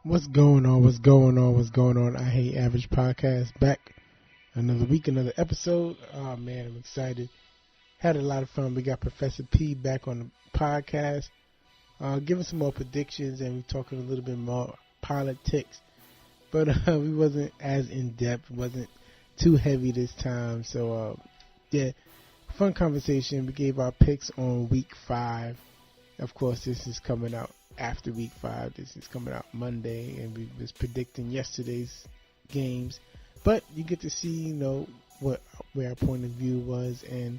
What's going on? What's going on? What's going on? I Hate Average Podcast back. Another week, another episode. Oh, man, I'm excited. Had a lot of fun. We got Professor P back on the podcast. Giving some more predictions, and we're talking a little bit more politics. But we wasn't as in-depth. Wasn't too heavy this time. So, yeah, fun conversation. We gave our picks on week 5. Of course, this is coming out after week 5. This is coming out Monday, and we was predicting yesterday's games. But you get to see, where our point of view was, and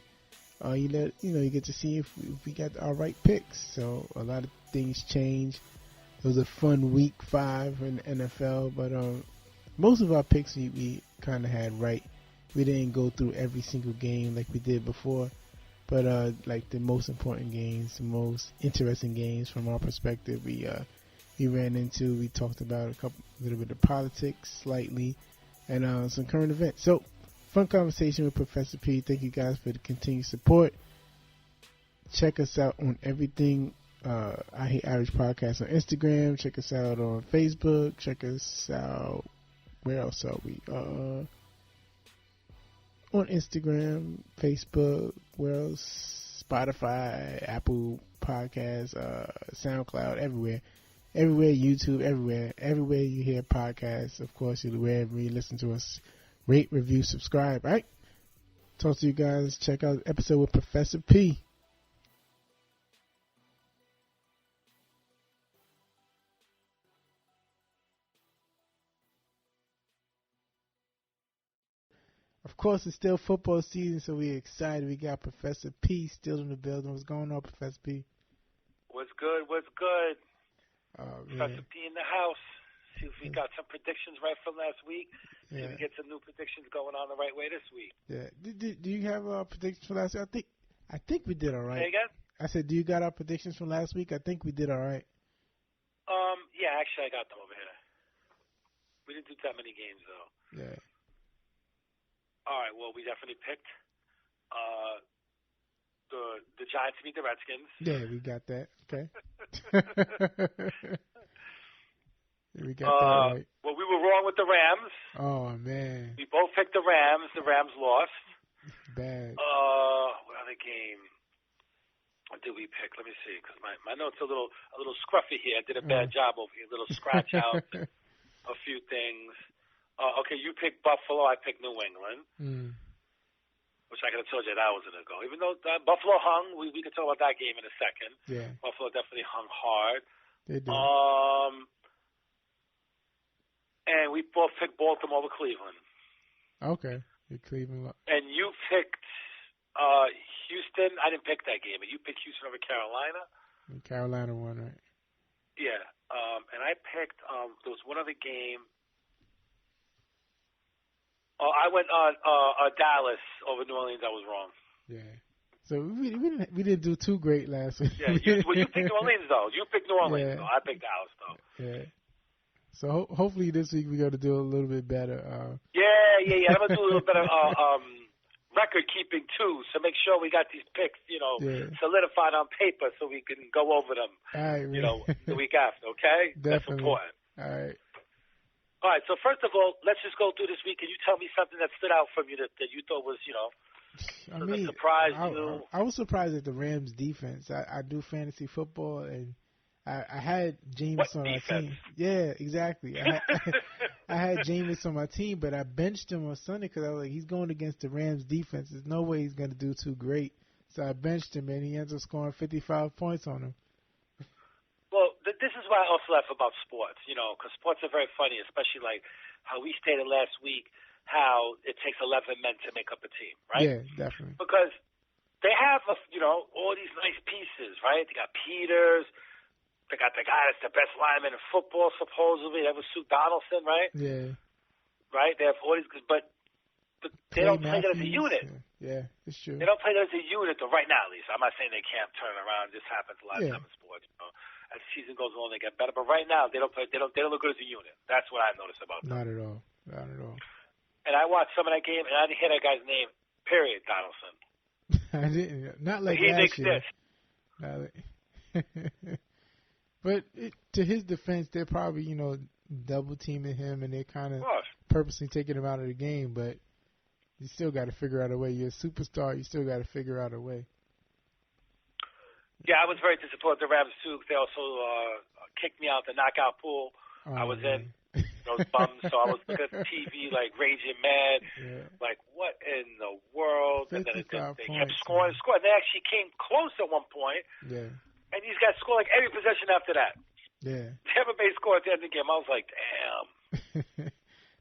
you get to see if we got our right picks. So a lot of things changed. It was a fun week 5 in the NFL, but most of our picks we kind of had right. We didn't go through every single game like we did before. But like the most important games, the most interesting games from our perspective, we ran into. We talked about a little bit of politics, slightly, and some current events. So, fun conversation with Professor P. Thank you guys for the continued support. Check us out on everything. I Hate Average Podcast on Instagram. Check us out on Facebook. Check us out. Where else are we? On Instagram, Facebook, where else? Spotify, Apple Podcasts, SoundCloud, everywhere, YouTube, everywhere you hear podcasts. Of course, wherever you listen to us, rate, review, subscribe. Right? Talk to you guys. Check out the episode with Professor P. Of course, it's still football season, so we're excited. We got Professor P still in the building. What's going on, Professor P? What's good? Oh, Professor P in the house. See if we got some predictions right from last week. See if we get some new predictions going on the right way this week. Yeah. Do you have predictions for last week? I think we did all right. Say again? I said, do you got our predictions from last week? I think we did all right. Yeah, actually, I got them over here. We didn't do that many games, though. Yeah. All right, well, we definitely picked the Giants to beat the Redskins. Yeah, we got that. Okay. We got that right. Well, we were wrong with the Rams. Oh, man. We both picked the Rams. The Rams lost. Bad. What other game did we pick? Let me see, because my notes are a little scruffy here. I did a bad job over here. A little scratch out, a few things. Okay, you picked Buffalo. I picked New England, which I could have told you that was going to go. Even though Buffalo hung, we could talk about that game in a second. Yeah. Buffalo definitely hung hard. They did. And we both picked Baltimore over Cleveland. Okay. Cleveland. And you picked Houston. I didn't pick that game, but you picked Houston over Carolina. Carolina won, right? Yeah. And I picked there was one other game. Oh, I went on Dallas over New Orleans. I was wrong. Yeah. So we didn't do too great last week. Yeah. You picked New Orleans though. You picked New Orleans though. I picked Dallas though. Yeah. So hopefully this week we got to do a little bit better. Yeah. I'm gonna do a little better record keeping too. So make sure we got these picks, solidified on paper so we can go over them. All right, the week after. Okay. Definitely. That's important. All right. All right, so first of all, let's just go through this week. Can you tell me something that stood out from you that you thought was, surprised you? I was surprised at the Rams' defense. I do fantasy football, and I had Jameis on my team. Yeah, exactly. I had Jameis on my team, but I benched him on Sunday because I was like, he's going against the Rams' defense. There's no way he's going to do too great. So I benched him, and he ends up scoring 55 points on him. Well, this is why I also laugh about sports, because sports are very funny, especially like how we stated last week how it takes 11 men to make up a team, right? Yeah, definitely. Because they have, all these nice pieces, right? They got Peters. They got the guy that's the best lineman in football, supposedly. That was Sue Donaldson, right? Yeah. Right? They have all these, but they don't play that as a unit. Yeah, it's true. They don't play that as a unit, though, right now, at least. I'm not saying they can't turn around. This happens a lot of time in sports, As the season goes on, they get better. But right now, they don't look good as a unit. That's what I noticed about them. Not at all. And I watched some of that game, and I didn't hear that guy's name. Period. Donaldson. I didn't. Not like he last year. He But to his defense, they're probably double teaming him, and they're kind of course. purposely taking him out of the game. But you still got to figure out a way. You're a superstar. You still got to figure out a way. Yeah, I was very disappointed the Rams too. They also kicked me out the knockout pool. I was in those bums, so I was looking at the TV like raging mad, like what in the world? And then they kept scoring. They actually came close at one point. Yeah. And these guys scored like every possession after that. Yeah. Tampa Bay scored at the end of the game. I was like, damn.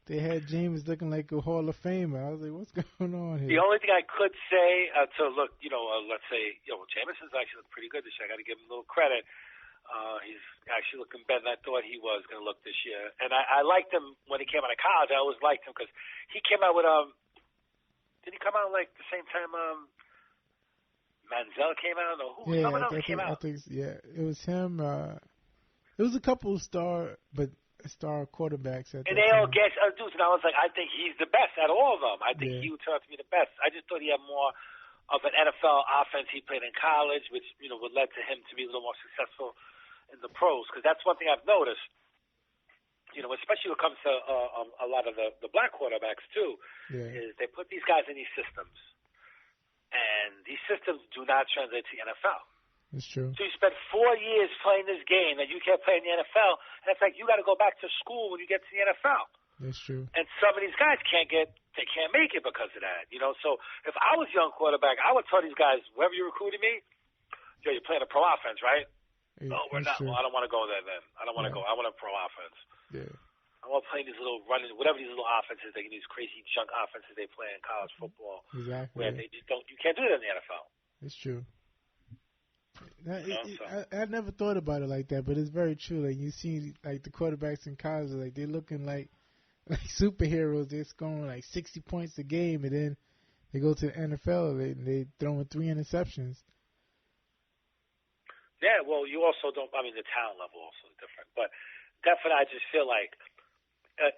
They had James looking like a Hall of Famer. I was like, what's going on here? The only thing I could say to look, let's say, Jameson's actually looked pretty good this year. I got to give him a little credit. He's actually looking better than I thought he was going to look this year. And I liked him when he came out of college. I always liked him because he came out with did he come out like the same time Manziel came out? Or who? Someone else came out. I think, it was him. It was a couple of star quarterbacks at and that they all time. guessed dudes, and I was like, I think he's the best out of all of them. I think he would turn out to be the best. I just thought he had more of an NFL offense he played in college, which would led to him to be a little more successful in the pros. Because that's one thing I've noticed. Especially when it comes to a lot of the black quarterbacks too, is they put these guys in these systems, and these systems do not translate to the NFL. It's true. So you spent 4 years playing this game that you can't play in the NFL, and it's like you got to go back to school when you get to the NFL. That's true. And some of these guys can't make it because of that. So if I was a young quarterback, I would tell these guys, wherever you recruited me, you're playing a pro offense, right? No, we're not. Well, I don't want to go there then. I don't want to go. I want a pro offense. Yeah. I want to play these little whatever these little offenses, these crazy junk offenses they play in college football. Exactly. Where they just don't, you can't do it in the NFL. It's true. I never thought about it like that, but it's very true. Like you see, like the quarterbacks in college, like they're looking like superheroes. They're scoring like 60 points a game, and then they go to the NFL. They throwing 3 interceptions. Yeah, well, you also don't. I mean, the talent level also is different, but definitely, I just feel like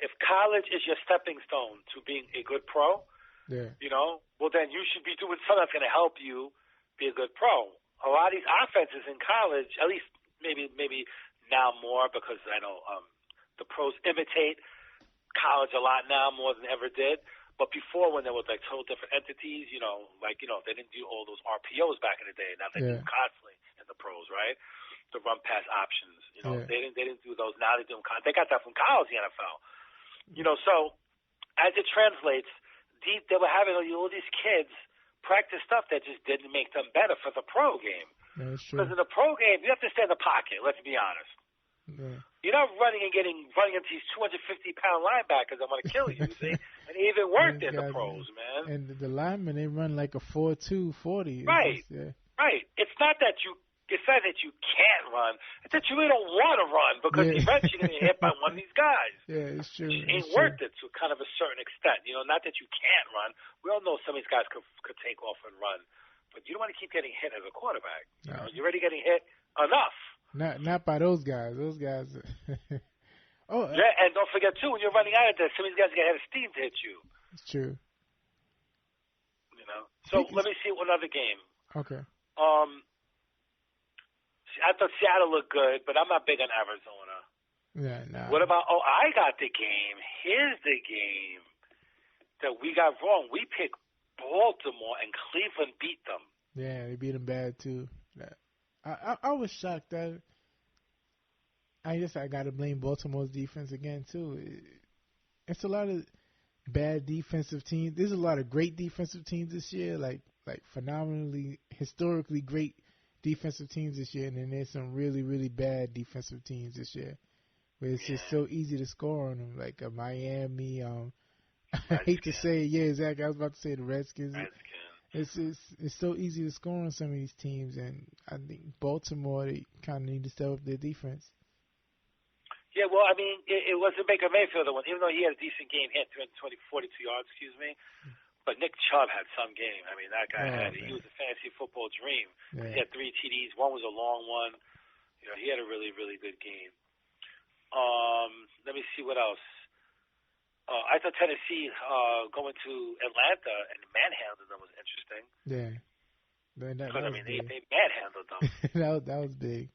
if college is your stepping stone to being a good pro, well, then you should be doing something that's going to help you be a good pro. A lot of these offenses in college, at least maybe now more because I know the pros imitate college a lot now more than ever did. But before, when there was like total different entities, they didn't do all those RPOs back in the day. Now they do constantly in the pros, right? The run pass options, they didn't do those. Now they do them. They got that from college, the NFL. So as it translates, they were having all these kids practice stuff that just didn't make them better for the pro game. Because in the pro game, you have to stay in the pocket. Let's be honest. Yeah. You're not running into these 250-pound linebackers that want to kill you. See, and they even worked in the pros, man. And the linemen, they run like a 4.2 40. Right, right. It's not that you can't run. It's that you really don't want to run because eventually you're going to get hit by one of these guys. Yeah, it's true. It ain't worth it to kind of a certain extent. Not that you can't run. We all know some of these guys could take off and run, but you don't want to keep getting hit as a quarterback. You're already getting hit enough. Not by those guys. Those guys. Yeah, and don't forget too, when you're running out of there, some of these guys get head of steam to hit you. It's true. So let me see one other game. Okay. I thought Seattle looked good, but I'm not big on Arizona. Yeah, no. What about? I got the game. Here's the game that we got wrong. We picked Baltimore, and Cleveland beat them. Yeah, they beat them bad too. I was shocked that. I guess I got to blame Baltimore's defense again too. It's a lot of bad defensive teams. There's a lot of great defensive teams this year, like phenomenally, historically great defensive teams this year, and then there's some really, really bad defensive teams this year, where it's just so easy to score on them, like Miami. I hate to say it, exactly. I was about to say the Redskins. It's so easy to score on some of these teams, and I think Baltimore, they kind of need to step up their defense. Yeah, well, I mean, it wasn't Baker Mayfield the one, even though he had a decent game, he had 42 yards, But Nick Chubb had some game. I mean, that guy he was a fantasy football dream. Yeah. He had 3 TDs. One was a long one. He had a really, really good game. Let me see what else. I thought Tennessee going to Atlanta and manhandled them was interesting. Yeah. Because, they manhandled them. that was big.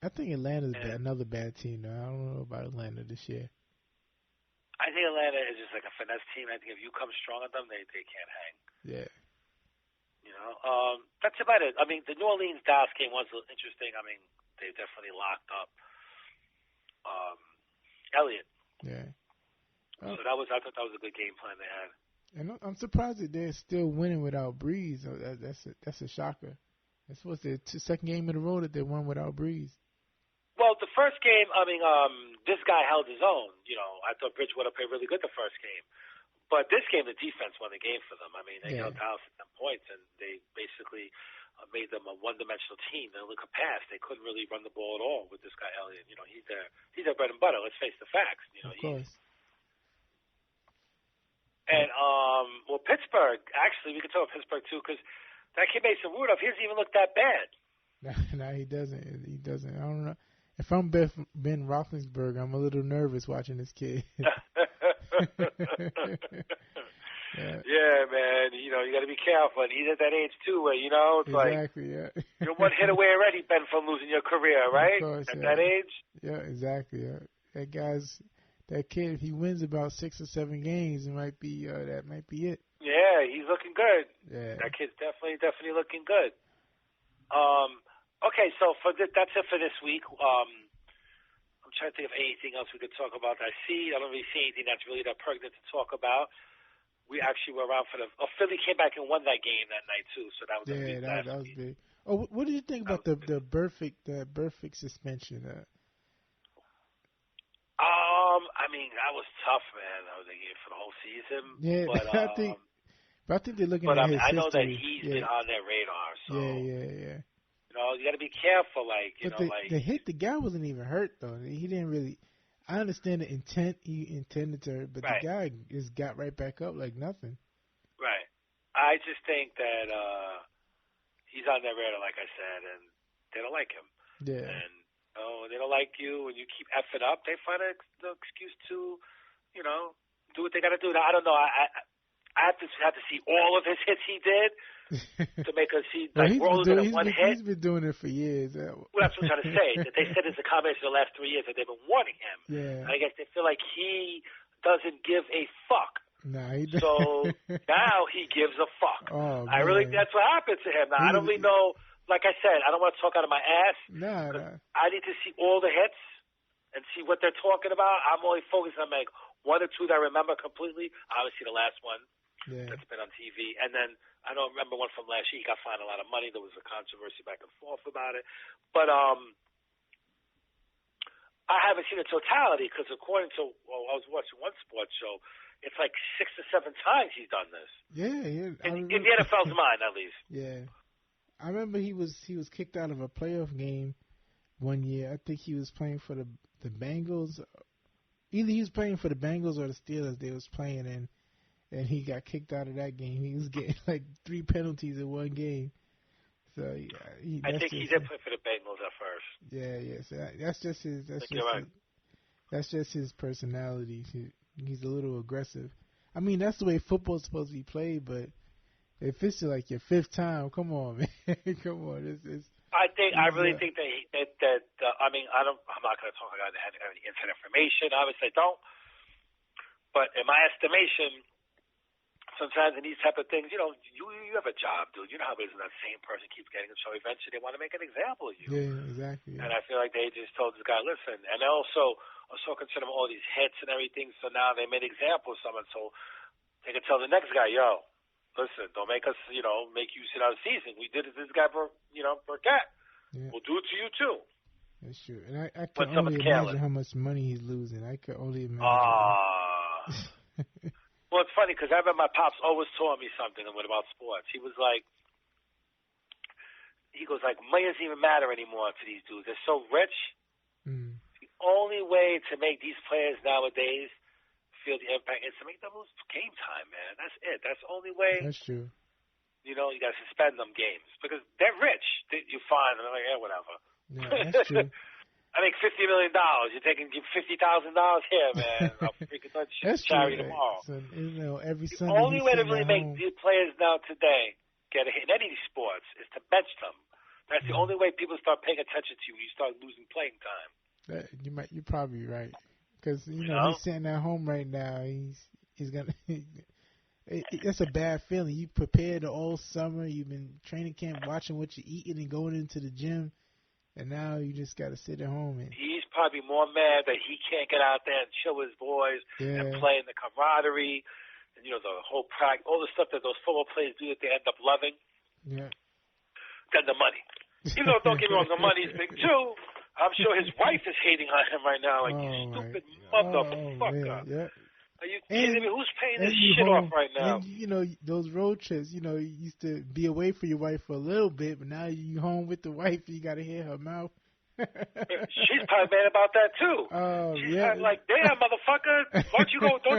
I think Atlanta's another bad team, though. I don't know about Atlanta this year. I think Atlanta is just like a finesse team. I think if you come strong at them, they can't hang. Yeah. You know, that's about it. I mean, the New Orleans-Dallas game was interesting. I mean, they definitely locked up Elliott. Yeah. So I thought that was a good game plan they had. And I'm surprised that they're still winning without Breeze. That's a shocker. That's what's the second game in a row that they won without Breeze. Well, the first game, I mean, this guy held his own. You know, I thought Bridgewater played really good the first game. But this game, the defense won the game for them. I mean, they held Dallas at 10 points, and they basically made them a one-dimensional team. They look a pass. They couldn't really run the ball at all with this guy, Elliott. You know, he's their bread and butter. Let's face the facts. You know, of course. And, well, Pittsburgh, actually, we could talk about Pittsburgh, too, because that kid Mason Rudolph, he doesn't even look that bad. No, he doesn't. He doesn't. I don't know. If I'm Ben Roethlisberger, I'm a little nervous watching this kid. Yeah, man. You know, you got to be careful. And he's at that age, too, where, you know, it's exactly, like you're one hit away already, Ben, from losing your career, right? Of course, at that age? Yeah, exactly. That kid, if he wins about 6 or 7 games, that might be it. Yeah, he's looking good. Yeah. That kid's definitely looking good. Okay, so that's it for this week. I'm trying to think of anything else we could talk about. I don't really see anything that's really that pertinent to talk about. We actually were around for Philly came back and won that game that night too, so that was that was big. Oh, what do you think about the Burfict suspension? I mean, that was tough, man. That was a game for the whole season. Yeah, but I think they're looking at his history. I know that he's been on their radar. So yeah. You know, you got to be careful. The hit, the guy wasn't even hurt though. He didn't really. I understand the intent. He intended to hurt, but the guy just got right back up like nothing. Right. I just think that he's on their radar, like I said, and they don't like him. Yeah. And they don't like you, and you keep effing up. They find an excuse to, you know, do what they got to do. Now, I don't know. I have to see all of his hits he did to make us see. Like, we're only going to one hit. He's been doing it for years. Well, that's what I'm trying to say. That they said it's a combination of the last 3 years that they've been warning him. Yeah. And I guess they feel like he doesn't give a fuck. Nah, he doesn't. So now he gives a fuck. Oh, I really, that's what happened to him. Now, I don't really know. Like I said, I don't want to talk out of my ass. Nah. I need to see all the hits and see what they're talking about. I'm only focused on like 1 or 2 that I remember completely. Obviously, the last one that's been on TV. And then I don't remember one from last year. He got fined a lot of money. There was a controversy back and forth about it. But I haven't seen the totality because according to, I was watching one sports show, it's like 6 or 7 times he's done this. Yeah. In the NFL's mind, at least. Yeah. I remember he was kicked out of a playoff game one year. I think he was playing for the Bengals. Either he was playing for the Bengals or the Steelers they was playing in, and he got kicked out of that game. He was getting like 3 penalties in one game. So I think he did play for the Bengals at first. Yeah. So that's just his. That's just his personality. He's a little aggressive. I mean, that's the way football's supposed to be played, but if it's like your 5th time, come on, man, come on. I really think that I mean, I'm not going to talk about any inside information. Obviously, I don't. But in my estimation, sometimes in these type of things, you know, you have a job, dude. You know how it is when that same person keeps getting it. So eventually, they want to make an example of you. Yeah, exactly. Yeah. And I feel like they just told this guy, listen. And they also are so concerned about all these hits and everything. So now they made examples of someone, so they can tell the next guy, yo. Listen, don't make us, you know, make you sit out a season. We did it to this guy for Cat. Yeah. We'll do it to you, too. That's true. And I can only imagine how much money he's losing. I can only imagine. Well, it's funny because I remember my pops always taught me something about sports. He was like, money doesn't even matter anymore to these dudes. They're so rich. Mm. The only way to make these players nowadays feel the impact is to make them lose game time, man. That's it. That's the only way. That's true. You know, you got to suspend them games because they're rich. You find them, they're like, whatever. Yeah, that's true. I make $50 million. You're taking $50,000 here, man. I'll freaking do charity tomorrow. So, you know, every the Sunday only way to really make these players now today get a hit in any sports is to bench them. That's the only way people start paying attention to you when you start losing playing time. You're probably right, because you know he's sitting at home right now. He's gonna. It's a bad feeling. You prepared all summer. You've been training camp, watching what you're eating, and going into the gym, and now you just got to sit at home. And he's probably more mad that he can't get out there and chill with his boys and play in the camaraderie, and the whole practice, all the stuff that those football players do that they end up loving. Yeah. Than the money. Don't get me wrong, the money's big too. I'm sure his wife is hating on him right now, like, you stupid motherfucker. Yeah. Are you kidding me? Who's paying this shit off right now? And, those road trips, you used to be away from your wife for a little bit, but now you home with the wife, you got to hear her mouth. She's probably mad about that too. She's probably like, damn, motherfucker, don't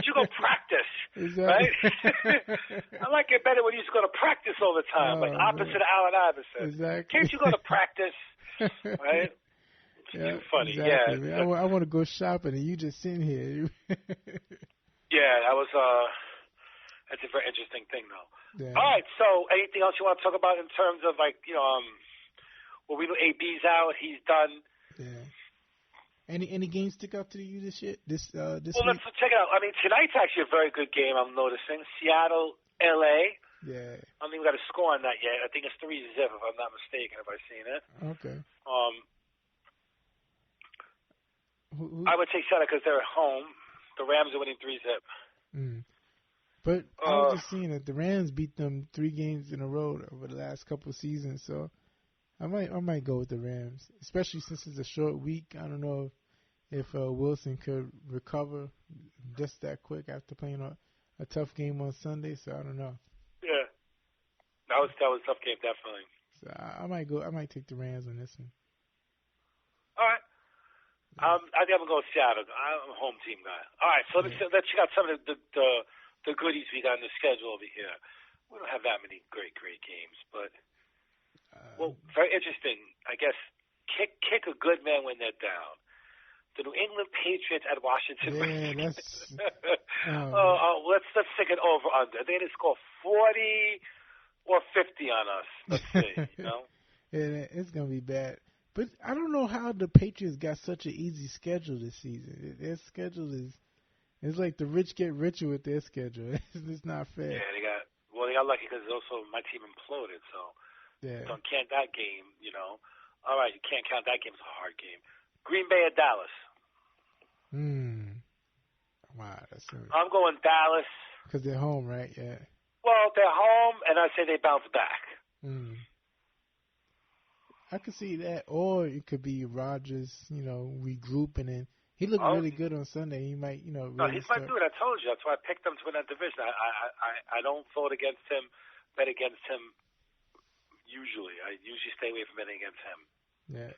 you go practice, exactly. right? I like it better when you just go to practice all the time, like opposite of Allen Iverson. Exactly. Can't you go to practice, right? Yeah, too funny. Exactly, yeah. I want to go shopping, and you just sitting here. Yeah, that was that's a very interesting thing, though. Yeah. All right, so anything else you want to talk about in terms of well, we know AB's out, he's done. Yeah. Any games stick out to you this year? This well, week? let's check it out. I mean, tonight's actually a very good game. I'm noticing Seattle, LA. Yeah. I don't think we got a score on that yet. I think it's 3-0 if I'm not mistaken. Have I seen it? Okay. I would take Seattle because they're at home. The Rams are winning 3-0. But I was just seeing that the Rams beat them 3 games in a row over the last couple of seasons, so I might go with the Rams, especially since it's a short week. I don't know if Wilson could recover just that quick after playing a tough game on Sunday, so I don't know. Yeah, that was a tough game, definitely. So I might take the Rams on this one. All right. I think I'm going to go with Seattle. I'm a home team guy. All right, so let's check out some of the goodies we got in the schedule over here. We don't have that many great games, but very interesting. I guess kick a good man when they're down. The New England Patriots at Washington. Yeah, that's. Let's take it over under. They're going to score 40 or 50 on us. Let's see. Yeah, it's going to be bad. But I don't know how the Patriots got such an easy schedule this season. Their schedule it's like the rich get richer with their schedule. It's not fair. Yeah, they got lucky because also my team imploded. So don't count that game. All right, you can't count that game as a hard game. Green Bay at Dallas. Wow, that's. I'm going Dallas because they're home, right? Yeah. Well, they're home, and I say they bounce back. I could see that, or it could be Rodgers, regrouping, and he looked really good on Sunday. He might, really no, he's my dude. I told you. That's why I picked him to win that division. I don't vote against him, bet against him. Usually, I usually stay away from betting against him. Yeah,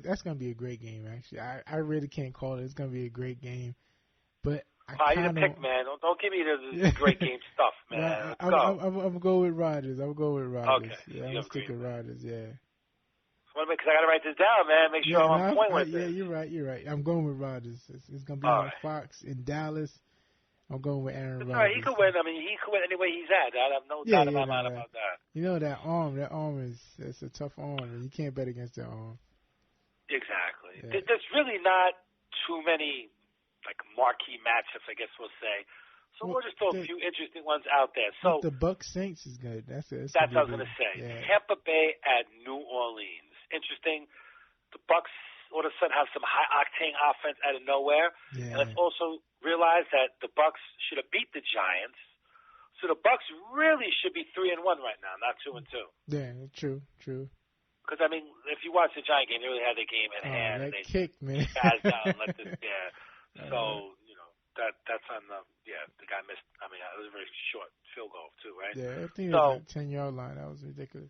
that's gonna be a great game. Actually, I really can't call it. It's gonna be a great game, but. You pick, man. Don't give me the great game stuff, man. I'm gonna go with Rodgers. I'm gonna go with Rodgers. Okay. Yeah, I'm gonna stick with Rodgers. Yeah. Because I got to write this down, man. Make sure I'm on point with it. Yeah, you're right. I'm going with Rodgers. It's going to be on Fox in Dallas. I'm going with Aaron Rodgers. All right, he could win. I mean, he could win any way he's at. I have no doubt in my mind about that. That arm it's a tough arm, and you can't bet against that arm. Exactly. Yeah. There's really not too many marquee matchups, I guess we'll say. So we'll just throw a few interesting ones out there. So the Bucs Saints is good. That's what I was going to say. Yeah. Tampa Bay at New Orleans. Interesting. The Bucs all of a sudden have some high-octane offense out of nowhere. Yeah. And let's also realize that the Bucs should have beat the Giants. So the Bucs really should be 3-1 right now, not 2-2. Yeah, true. Because, I mean, if you watch the Giant game, they really had the game at hand. That kick, man. Spazzed out and let this, So, that's on the guy missed. I mean, it was a very short field goal, too, right? Yeah, I think it was a 10-yard line. That was ridiculous.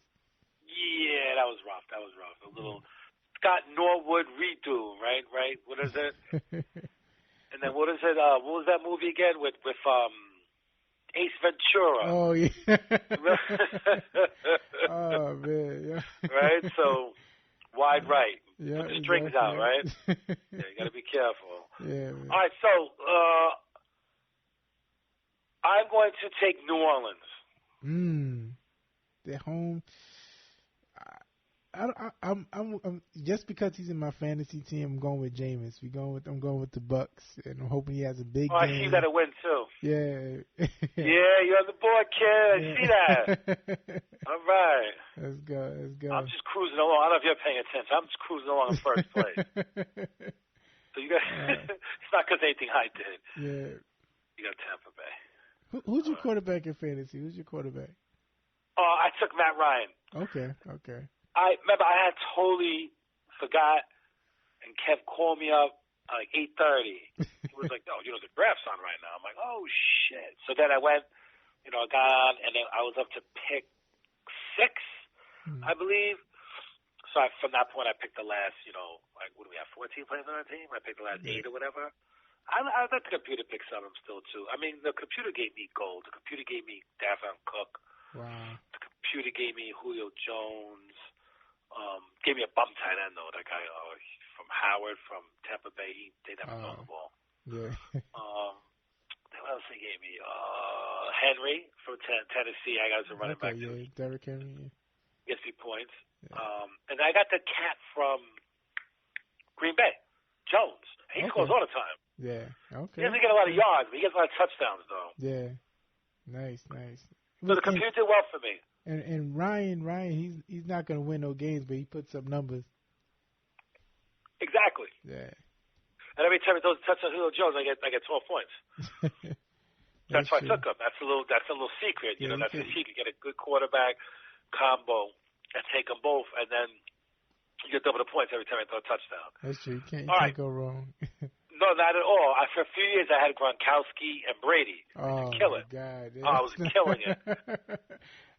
Yeah, that was rough. A little Scott Norwood redo, right? What is it? And then what is it? What was that movie again with Ace Ventura? Oh yeah. Oh man, yeah. Right. So wide right. Yeah. Put the strings out, right? Yeah, you got to be careful. Yeah. Man. All right. So I'm going to take New Orleans. They're home. I'm just because he's in my fantasy team. I'm going with Jameis. I'm going with the Bucks, and I'm hoping he has a big game. I see you got to win too. Yeah. Yeah, you're on the board, kid. I see that. All right. Let's go. I'm just cruising along. I don't know if you're paying attention. I'm just cruising along in first place. So you got. It's not because anything I did. Yeah. You got Tampa Bay. Who's your quarterback in fantasy? Who's your quarterback? Oh, I took Matt Ryan. Okay. I remember I had totally forgot, and Kev called me up at like 8:30. He was like, "No, the draft's on right now." I'm like, "Oh shit!" So then I went, I got on, and then I was up to pick 6, I believe. So from that point, I picked the last, like what do we have, 14 players on our team? I picked the last 8 or whatever. I let the computer pick some of them still too. I mean, the computer gave me gold. The computer gave me Davon Cook. Wow. The computer gave me Julio Jones. Gave me a bum tight end though. That guy from Howard from Tampa Bay. They never throw the ball. Yeah. What else they gave me? Henry from Tennessee. I got as a running back too. Yeah, Derrick Henry. Gets me points. Yeah. And I got the cat from Green Bay, Jones. He scores all the time. Yeah. Okay. He doesn't get a lot of yards, but he gets a lot of touchdowns though. Yeah. Nice. So the computer did well for me. And Ryan, he's not going to win no games, but he puts up numbers. Exactly. Yeah. And every time he throws a touchdown to Julio Jones, I get 12 points. That's why I took him. That's a little secret. That's the secret. Get a good quarterback combo and take them both, and then you get double the points every time I throw a touchdown. That's true. You can't go wrong. No, not at all. For a few years, I had Gronkowski and Brady. Oh, my God. I was killing it.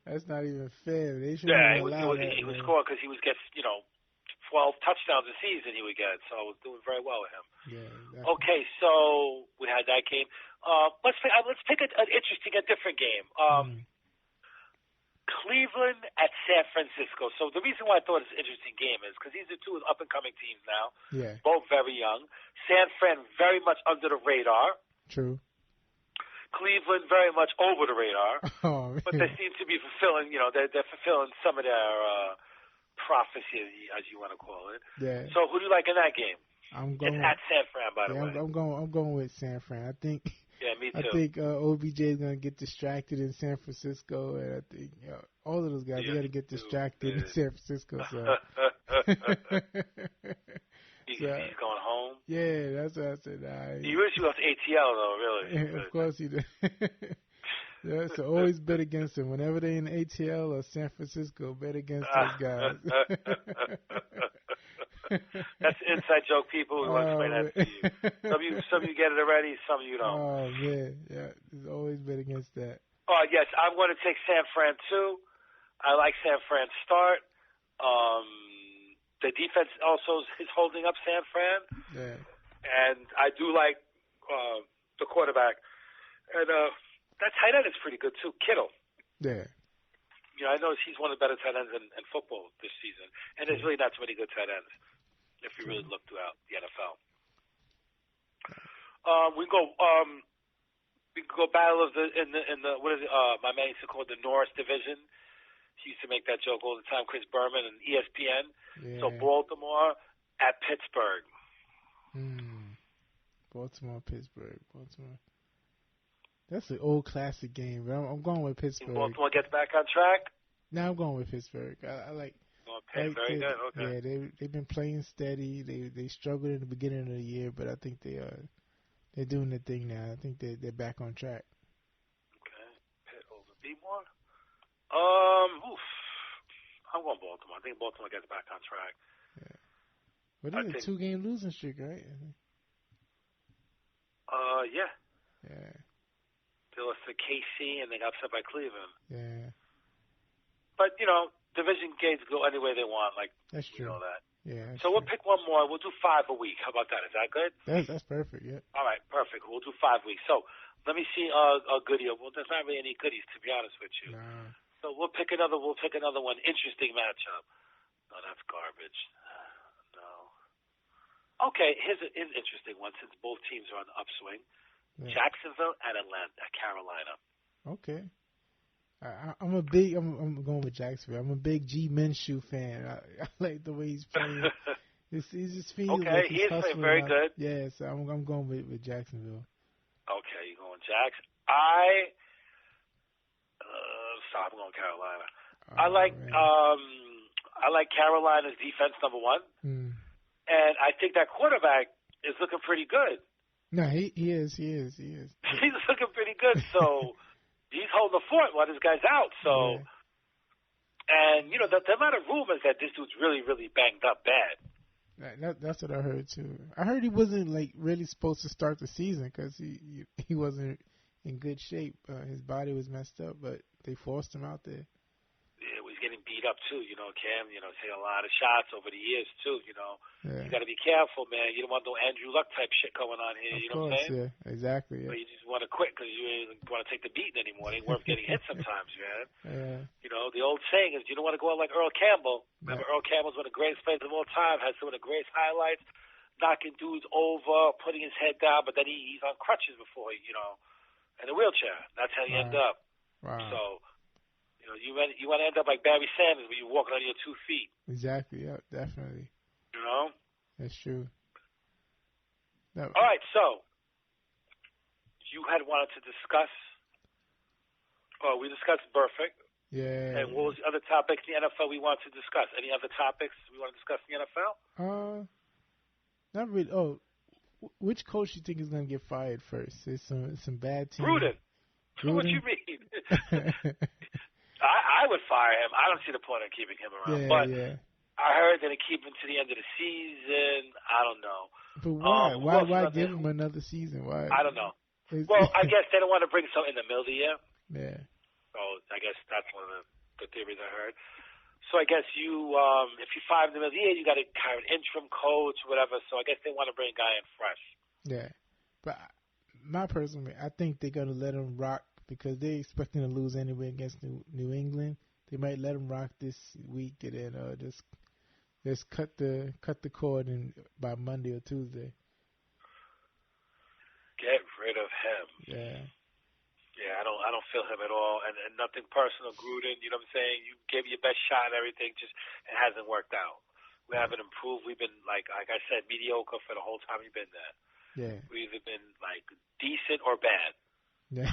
That's not even fair. They should he was scoring because he was getting 12 touchdowns a season he would get. So I was doing very well with him. Yeah. Definitely. Okay, so we had that game. Let's pick a different game. Cleveland at San Francisco. So the reason why I thought it's an interesting game is because these are two up-and-coming teams now. Yeah. Both very young. San Fran very much under the radar. True. Cleveland very much over the radar. Oh, man. But they seem to be fulfilling, they're fulfilling some of their prophecy, as you want to call it. Yeah. So who do you like in that game? It's at San Fran, by the way. I'm going with San Fran. I think. Yeah, me too. I think OBJ is going to get distracted in San Francisco, and I think all of those guys got to get distracted in San Francisco. So. He's going home. Yeah, that's what I said. Nah, he wish he was ATL though, really. Of course he did. Yeah, so always bet against him. Whenever they in ATL or San Francisco, bet against those guys. That's an inside joke, people. We want to explain that to you. Some of you get it already, some of you don't. Oh, man. Yeah, there's always bet against that. Oh, yes, I'm going to take San Fran, too. I like San Fran's start. The defense also is holding up San Fran. Yeah. And I do like the quarterback. And that tight end is pretty good, too. Kittle. Yeah. I know he's one of the better tight ends in football this season. And there's really not too many good tight ends if you really look throughout the NFL. We can go battle of in the what is it, my man used to call it the Norris division. He used to make that joke all the time, Chris Berman and ESPN. Yeah. So Baltimore at Pittsburgh. Pittsburgh. That's an old classic game, but I'm going with Pittsburgh. Baltimore gets back on track? No, I'm going with Pittsburgh. I like. Okay, very good. Okay. Yeah, they've been playing steady. They struggled in the beginning of the year, but I think they're doing their thing now. I think they're back on track. Okay, Pitt over B-more. I'm going Baltimore. I think Baltimore gets back on track. Yeah. But it's a 2-game losing streak, right? Yeah. Yeah. They lost to KC and they got upset by Cleveland. Yeah. But, division games go any way they want. Like, that's true. You know that. Yeah. So we'll pick one more. We'll do 5 a week. How about that? Is that good? That's perfect, yeah. All right, perfect. We'll do 5 weeks. So let me see a goodie. Well, there's not really any goodies, to be honest with you. Nah. So we'll pick another one. Interesting matchup. No, that's garbage. No. Okay, here's an interesting one since both teams are on the upswing. Yeah. Jacksonville at Carolina. Okay. I'm going with Jacksonville. I'm a big G Minshew fan. I like the way he's playing. He just feels okay, like he is playing very lot. good. Yeah, so I'm going with Jacksonville. Okay, you're going Jax. I'm going Carolina. I like Carolina's defense, number one, and I think that quarterback is looking pretty good. No, he is. He's looking pretty good. So he's holding the fort while this guy's out. So, and the amount of rumors that this dude's really, really banged up bad. That's what I heard too. I heard he wasn't like really supposed to start the season because he wasn't in good shape. His body was messed up, but they forced him out there. Yeah, he's getting beat up too. Cam. Taking a lot of shots over the years too. You got to be careful, man. You don't want no Andrew Luck type shit going on here. Of course, what I'm saying? Yeah, exactly. Yeah. But you just want to quit because you ain't want to take the beating anymore. It ain't worth getting hit sometimes, man. Yeah. The old saying is you don't want to go out like Earl Campbell. Remember, Earl Campbell's one of the greatest players of all time, has some of the greatest highlights, knocking dudes over, putting his head down, but then he's on crutches before, in a wheelchair. That's how you end up. Wow. So, you want to end up like Barry Sanders where you're walking on your 2 feet. Exactly, yeah, definitely. That's true. No. All right, so you had wanted to discuss, we discussed Burfict. Yeah. And what was the other topics in the NFL we want to discuss? Any other topics we want to discuss in the NFL? Not really. Oh, which coach do you think is going to get fired first? There's some bad teams. Gruden. What you mean? I would fire him. I don't see the point of keeping him around. But I heard that they keep him to the end of the season. I don't know. But why? Why give him another season? Why? I don't know. Well, I guess they don't want to bring someone in the middle of the year. Yeah. So I guess that's one of the theories I heard. So I guess you, if you fire him in the middle of the year, you got to hire an interim coach or whatever. So I guess they want to bring a guy in fresh. Yeah. But my personal, I think they're going to let him rock because they're expecting to lose anyway against New England. They might let him rock this week and then just cut the cord by Monday or Tuesday. Get rid of him. Yeah. Yeah, I don't feel him at all, and nothing personal, Gruden. You know what I'm saying? You gave your best shot and everything, just it hasn't worked out. We haven't improved. We've been like I said, mediocre for the whole time you've been there. Yeah, we've either been like decent or bad. Yeah.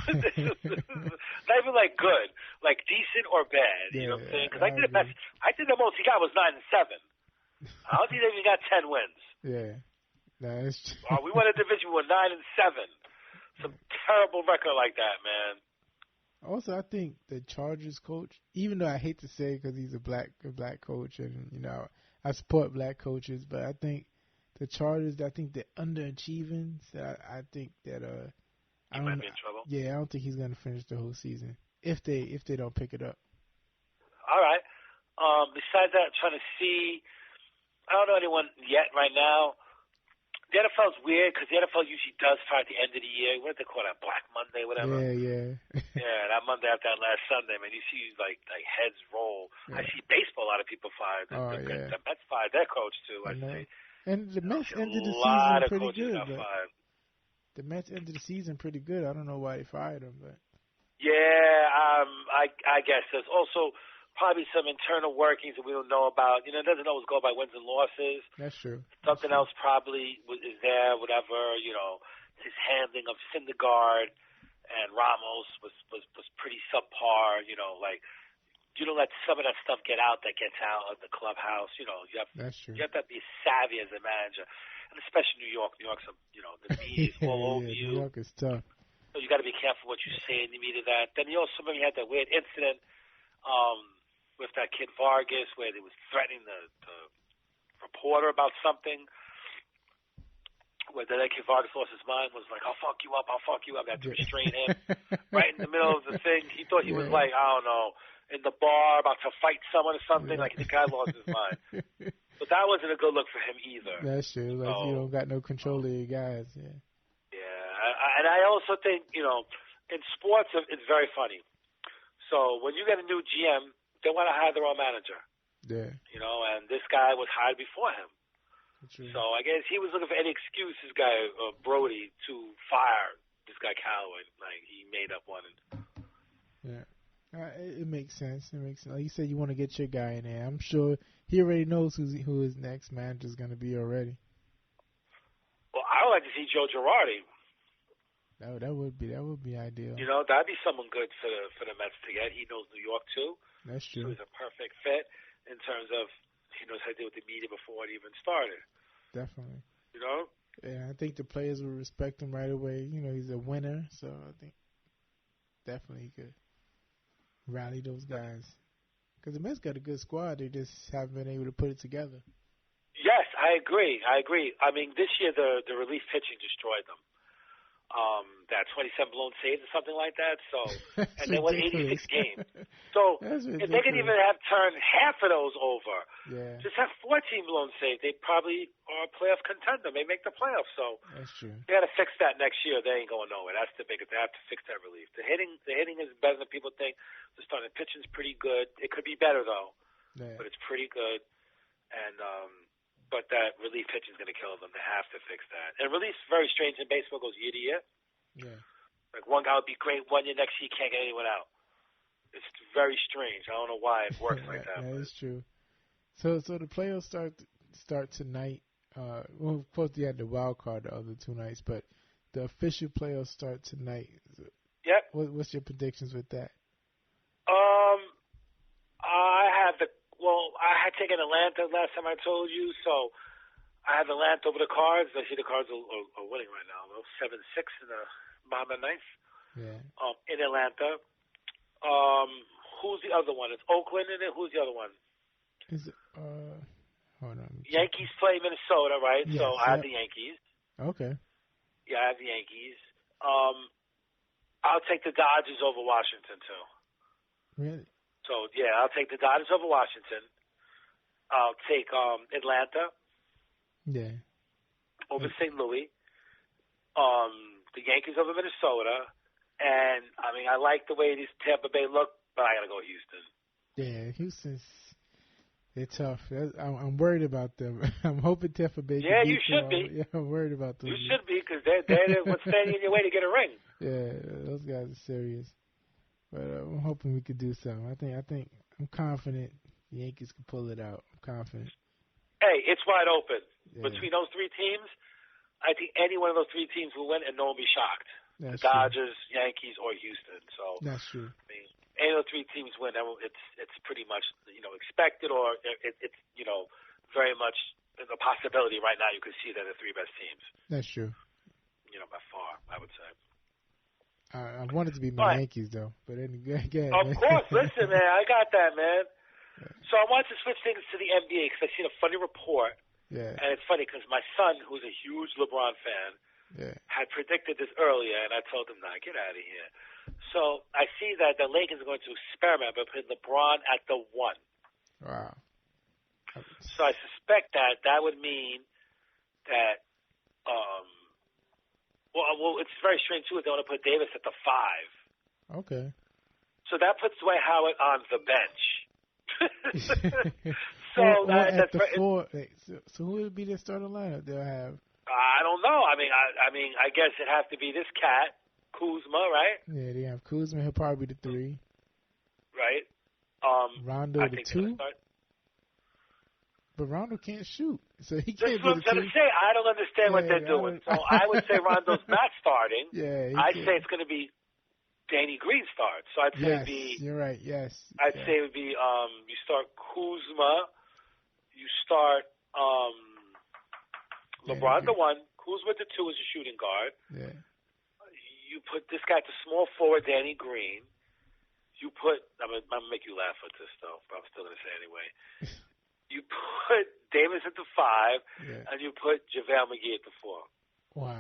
Not even like good, like decent or bad. You know what I'm saying? Because I did the best. I think the most he got was 9-7. I don't think they even got 10 wins. Yeah, no, it's we won a division with 9-7. Some terrible record like that, man. Also, I think the Chargers coach, even though I hate to say it because he's a black coach, and I support black coaches, but I think the Chargers, I think they're underachieving. So I think that he might be in trouble. Yeah, I don't think he's going to finish the whole season if they don't pick it up. All right. Besides that, I'm trying to see. I don't know anyone yet right now. The NFL's weird because the NFL usually does fire at the end of the year. What do they call that? Black Monday, whatever. Yeah. Yeah, that Monday after that last Sunday, man, you see like heads roll. Yeah. I see baseball. A lot of people fired. The Mets fired their coach too. I see. And the Mets ended the season pretty good. The Mets ended the season pretty good. I don't know why they fired him, but yeah, I guess there's also probably some internal workings that we don't know about. It doesn't always go by wins and losses. That's true. Something else probably is there, whatever, his handling of Syndergaard and Ramos was pretty subpar, you don't let some of that stuff get out that gets out of the clubhouse. That's true. You have to be savvy as a manager, and especially New York. New York's the media is all over you. New York is tough. So you got to be careful what you say in the media. Then you also maybe had that weird incident with that kid Vargas, where they was threatening the reporter about something, where that kid Vargas lost his mind, was like, I'll fuck you up, I had to restrain him right in the middle of the thing. He thought he was like, I don't know, in the bar about to fight someone or something, like the guy lost his mind. But that wasn't a good look for him either. That's true. Like, you don't got no control of your guys. Yeah. Yeah, and I also think, in sports, it's very funny. So when you get a new GM, they want to hire their own manager. Yeah. And this guy was hired before him. True. So I guess he was looking for any excuse, this guy, Brody, to fire this guy Callaway. Like, he made up one. Yeah. It makes sense. It makes sense. Like you said, you want to get your guy in there. I'm sure he already knows who his next manager's going to be already. Well, I would like to see Joe Girardi. That would be ideal. You know, that'd be someone good for the Mets to get. He knows New York too. That's true. So he's a perfect fit in terms of he knows how to deal with the media before it even started. Definitely. You know? Yeah, I think the players will respect him right away. You know, he's a winner, so I think definitely he could rally those guys. Because the Mets got a good squad. They just haven't been able to put it together. Yes, I agree. I mean, this year the relief pitching destroyed them. That 27 blown saves or something like that. So, and they won 86 games. So, if they could even have turned half of those over, just have 14 blown saves, they probably are a playoff contender. They make the playoffs. So, that's true. They got to fix that next year. They ain't going nowhere. That's the biggest. They have to fix that relief. The hitting is better than people think. The starting pitching's pretty good. It could be better though, but it's pretty good. And but that relief pitching is going to kill them. They have to fix that. And relief's very strange in baseball. It goes year to year. Yeah. Like one guy would be great 1 year, next year he can't get anyone out. It's very strange. I don't know why it works like that. That is true. So the playoffs start tonight. Well, of course, they had the wild card the other 2 nights, but the official playoffs start tonight. Yep. What's your predictions with that? I had taken Atlanta last time I told you, so I have Atlanta over the Cards. I see the Cards are winning right now. 7-6 in the bottom of the ninth. Yeah. In Atlanta. Who's the other one? It's Oakland in it. Who's the other one? Is it, hold on. Yankees play Minnesota, right? Yes, so I have the Yankees. Okay. Yeah, I have the Yankees. I'll take the Dodgers over Washington too. Really? So yeah, I'll take the Dodgers over Washington. I'll take Atlanta. Yeah. Over St. Louis. The Yankees over Minnesota. And I mean, I like the way these Tampa Bay look, but I gotta go Houston. Yeah, they're tough. I'm worried about them. I'm hoping Tampa Bay. Yeah, you should be. Yeah, I'm worried about them. You should be, because they're what's standing in your way to get a ring. Yeah, those guys are serious. But I'm hoping we could do something. I think I'm confident the Yankees can pull it out. I'm confident. Hey, it's wide open. Yeah. Between those 3 teams, I think any one of those 3 teams will win, and no one will be shocked. That's the Dodgers, true. Yankees, or Houston. So that's true. I mean, any of the 3 teams win, it's pretty much expected, or it's very much a possibility right now. You could see that the 3 best teams. That's true. By far, I would say. I want it to be my Yankees though, but again. Of course, listen, man, I got that, man. Yeah. So I wanted to switch things to the NBA because I seen a funny report. Yeah. And it's funny because my son, who's a huge LeBron fan, had predicted this earlier, and I told him, "Nah, get out of here." So I see that the Lakers are going to experiment by putting LeBron at the 1. Wow. So I suspect that would mean that, well, it's very strange too. They want to put Davis at the 5. Okay. So that puts Dwight Howard on the bench. or at the 4. So who would be their starting lineup? They'll have. I don't know. I mean, I guess it has to be this cat, Kuzma, right? Yeah, they have Kuzma. He'll probably be the 3. Right. Rondo the 2. But Rondo can't shoot, so he can't. That's what I'm going to say. I don't understand what they're doing. So I would say Rondo's not starting. Yeah. I'd say it's going to be Danny Green starts. So I'd say it'd be. You're right. Yes. I'd say it would be. You start Kuzma. You start LeBron the 1. Kuzma the 2 as a shooting guard. Yeah. You put this guy to small forward, Danny Green. You put. I'm gonna make you laugh with this though, but I'm still going to say it anyway. You put Davis at the 5, and you put JaVale McGee at the 4. Wow.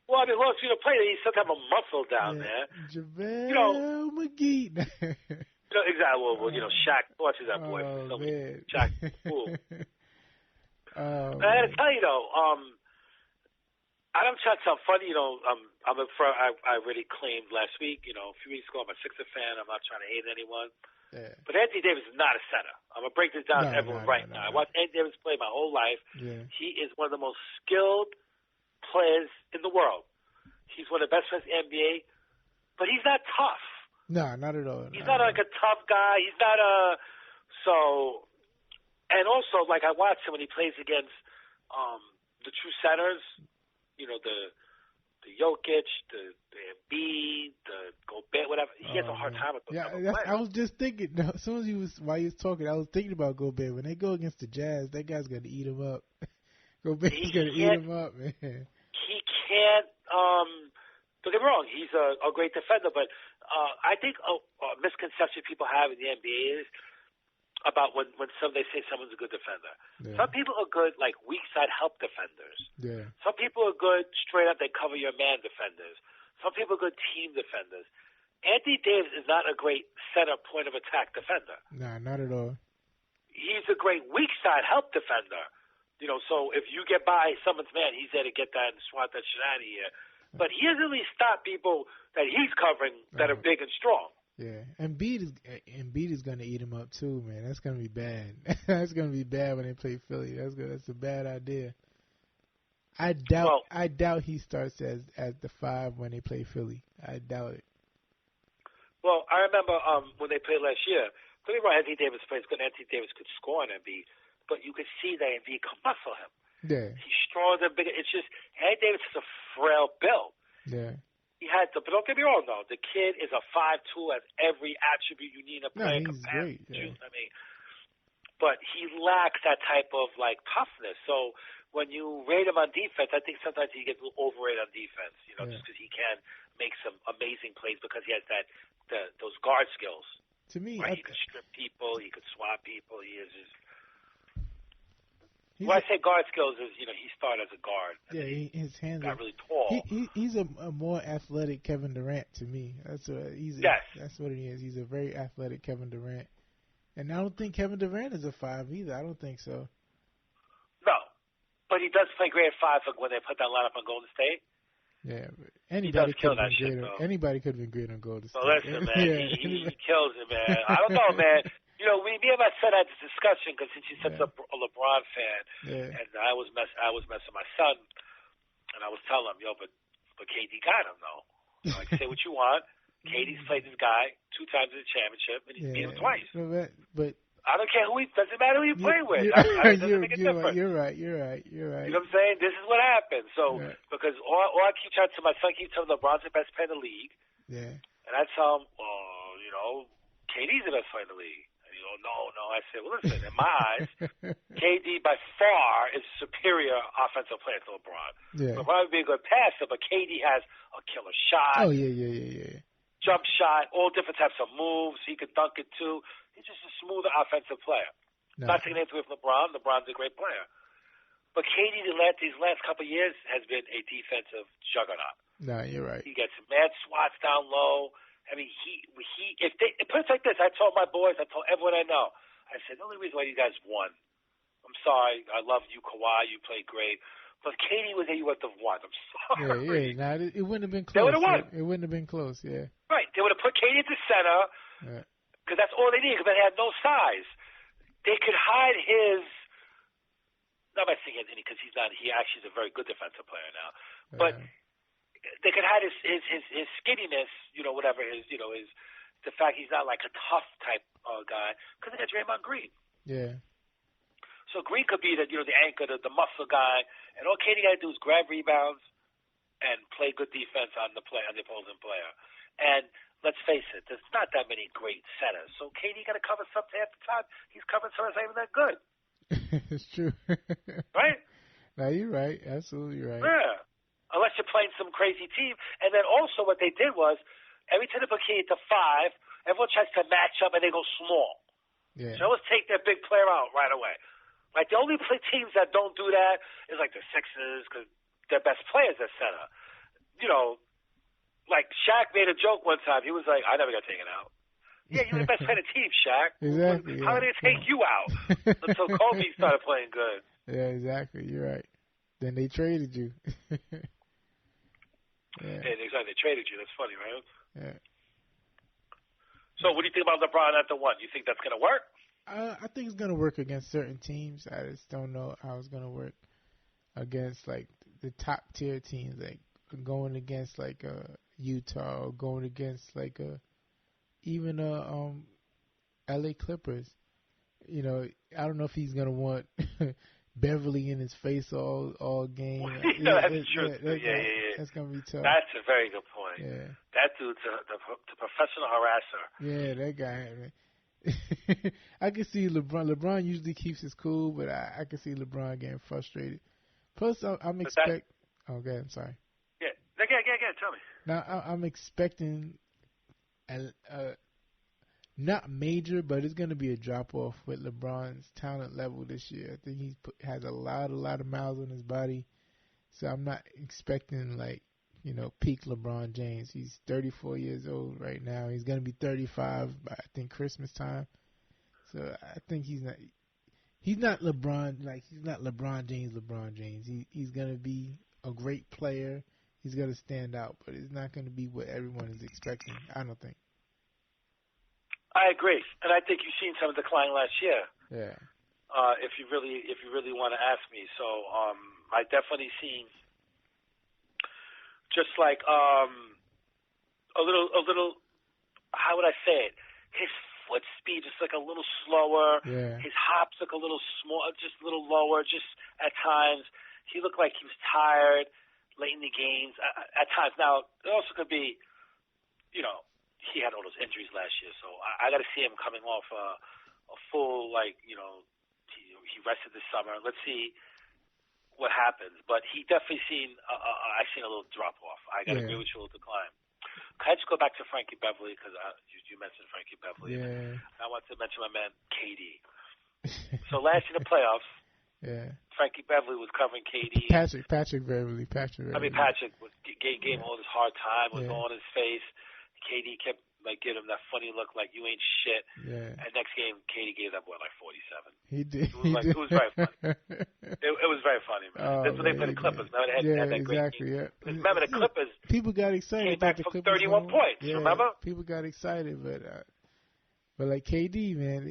Well, I mean, look, play. He's some type of muscle down there. JaVale McGee. Exactly. Well, Shaq. Watch that boy. Man. Shaq. Cool. I got to tell you though, Adam Chuck's funny. I really claimed last week. A few weeks ago, I'm a Sixer fan. I'm not trying to hate anyone. Yeah. But Anthony Davis is not a center. I'm going to break this down to everyone right now. I watched Anthony Davis play my whole life. Yeah. He is one of the most skilled players in the world. He's one of the best players in the NBA, but he's not tough. No, not at all. He's not like a tough guy. He's not a so. And also, like, I watch him when he plays against the true centers. You know, the Jokic, the Embiid, the Gobert, whatever. He has a hard time with those. Yeah, I was just thinking. As soon as while he was talking, I was thinking about Gobert. When they go against the Jazz, that guy's gonna eat him up. Gobert's gonna eat him up, man. He can't. Don't get me wrong. He's a great defender, but I think a misconception people have in the NBA is about when they say someone's a good defender. Yeah. Some people are good, like, weak side help defenders. Yeah. Some people are good straight up, they cover your man defenders. Some people are good team defenders. Anthony Davis is not a great center point of attack defender. Nah, not at all. He's a great weak side help defender. You know, so if you get by someone's man, he's there to get that and swat that shit out of here. But he doesn't really stop people that he's covering that are big and strong. Yeah, Embiid is gonna eat him up too, man. That's gonna be bad. That's gonna be bad when they play Philly. That's a bad idea. I doubt he starts as the 5 when they play Philly. I doubt it. Well, I remember when they played last year. Don't get me wrong, Anthony Davis plays good. Anthony Davis could score on Embiid, but you could see that Embiid could muscle him. Yeah, he's stronger, bigger. It's just Anthony Davis is a frail build. Yeah. He had to, but don't get me wrong, though. The kid is a 5'2", has every attribute you need in a player. No, he's great. Yeah. I mean, but he lacks that type of, like, toughness. So when you rate him on defense, I think sometimes he gets a little overrated on defense, you know, just because he can make some amazing plays because he has those guard skills. To me, right? He could strip people, he could swat people. He is just. When I say guard skills is, you know, he started as a guard. Yeah, his hands got really tall. He's a more athletic Kevin Durant to me. That's what That's what he is. He's a very athletic Kevin Durant. And I don't think Kevin Durant is a 5 either. I don't think so. No, but he does play great at 5 when they put that lineup on Golden State. Yeah, but anybody could have been great on Golden State. Well, listen, man, he kills it, man. I don't know, man. You know, me and my son had this discussion because since he's such a LeBron fan, and I was messing my son, and I was telling him, but KD got him though. You know, like, say what you want. KD's played this guy 2 times in the championship, and he's beat him twice. But I don't care doesn't matter who you play with. It doesn't make a difference. You're right. You know what I'm saying? This is what happened. So because all I keep trying to my son keeps telling LeBron's the best player in the league. Yeah. And I tell him, you know, KD's the best player in the league. No. I said, well, listen, in my eyes, KD by far is a superior offensive player to LeBron. Yeah. LeBron would be a good passer, but KD has a killer shot. Oh, yeah. Jump shot, all different types of moves. He could dunk it, too. He's just a smoother offensive player. No. Not taking anything away from LeBron. LeBron's a great player. But KD, these last couple of years, has been a defensive juggernaut. No, you're right. He gets mad swats down low. I mean, if they put it like this, I told my boys, I told everyone I know, I said, the only reason why you guys won, I'm sorry, I love you, Kawhi, you played great, but KD was there, you wouldn't have won. I'm sorry. Yeah. Nah, it wouldn't have been close. They would have won. It wouldn't have been close, yeah. Right. They would have put KD at the center, because that's all they needed, because they had no size. They could hide his, not by saying Anthony, because he actually is a very good defensive player now, but they could hide his skinniness, you know, whatever the fact he's not like a tough type guy, because they had Draymond Green. Yeah. So Green could be the anchor, the muscle guy, and all KD got to do is grab rebounds and play good defense on the opposing player. And let's face it, there's not that many great centers. So KD got to cover something at the time. He's covering someone that's not even that good. It's true. Right? No, you're right. Absolutely right. Yeah. Unless you're playing some crazy team. And then also what they did was, every time they put KD to 5, everyone tries to match up and they go small. Yeah. So let's take their big player out right away. Like, the only teams that don't do that is like the Sixers, because their best players are center. You know, like Shaq made a joke one time. He was like, I never got taken out. Yeah, you're the best player of the team, Shaq. Exactly. How did they take you out? Until Kobe started playing good. Yeah, exactly. You're right. Then they traded you. Yeah, exactly. They traded you. That's funny, right? Yeah. So what do you think about LeBron at the 1? You think that's going to work? I think it's going to work against certain teams. I just don't know how it's going to work against, like, the top-tier teams, like going against, like, Utah, or going against, like, even L.A. Clippers. You know, I don't know if he's gonna want Beverly in his face all game. That's true. Yeah. That's gonna be tough. That's a very good point. Yeah. That dude's the professional harasser. Yeah, that guy. Man. I can see LeBron. LeBron usually keeps his cool, but I can see LeBron getting frustrated. Plus, I'm expect. Okay, I'm sorry. Yeah. Tell me. Now I'm expecting not major, but it's going to be a drop off with LeBron's talent level this year. I think he has a lot of miles on his body, so I'm not expecting peak LeBron James. He's 34 years old right now. He's going to be 35 by I think Christmas time. So I think he's not LeBron. He's not LeBron James. He's going to be a great player. He's going to stand out, but it's not going to be what everyone is expecting. I don't think. I agree, and I think you've seen some decline last year. Yeah. If you really want to ask me, so I definitely seen just a little. How would I say it? His foot speed just a little slower. Yeah. His hops a little small, just a little lower. Just at times, he looked like he was tired late in the games. At times, now it also could be, he had all those injuries last year, so I got to see him coming off a full, he rested this summer. Let's see what happens. But he definitely I've seen a little drop off. I got to agree with you, a little decline. Can I just go back to Frankie Beverly, because you mentioned Frankie Beverly. Yeah. I want to mention my man, KD. So last year in the playoffs, Frankie Beverly was covering KD. Patrick Beverly. Patrick gave him all this hard time, was all in his face. KD kept giving him that funny look like you ain't shit. Yeah. And next game, KD gave that boy 47. He did. It was very funny. It was very funny, man. Oh, that's when they played the Clippers. Remember, they had that great game. Yeah. Remember, the Clippers people got excited came back about the from 31 points, remember? People got excited, but like KD, man,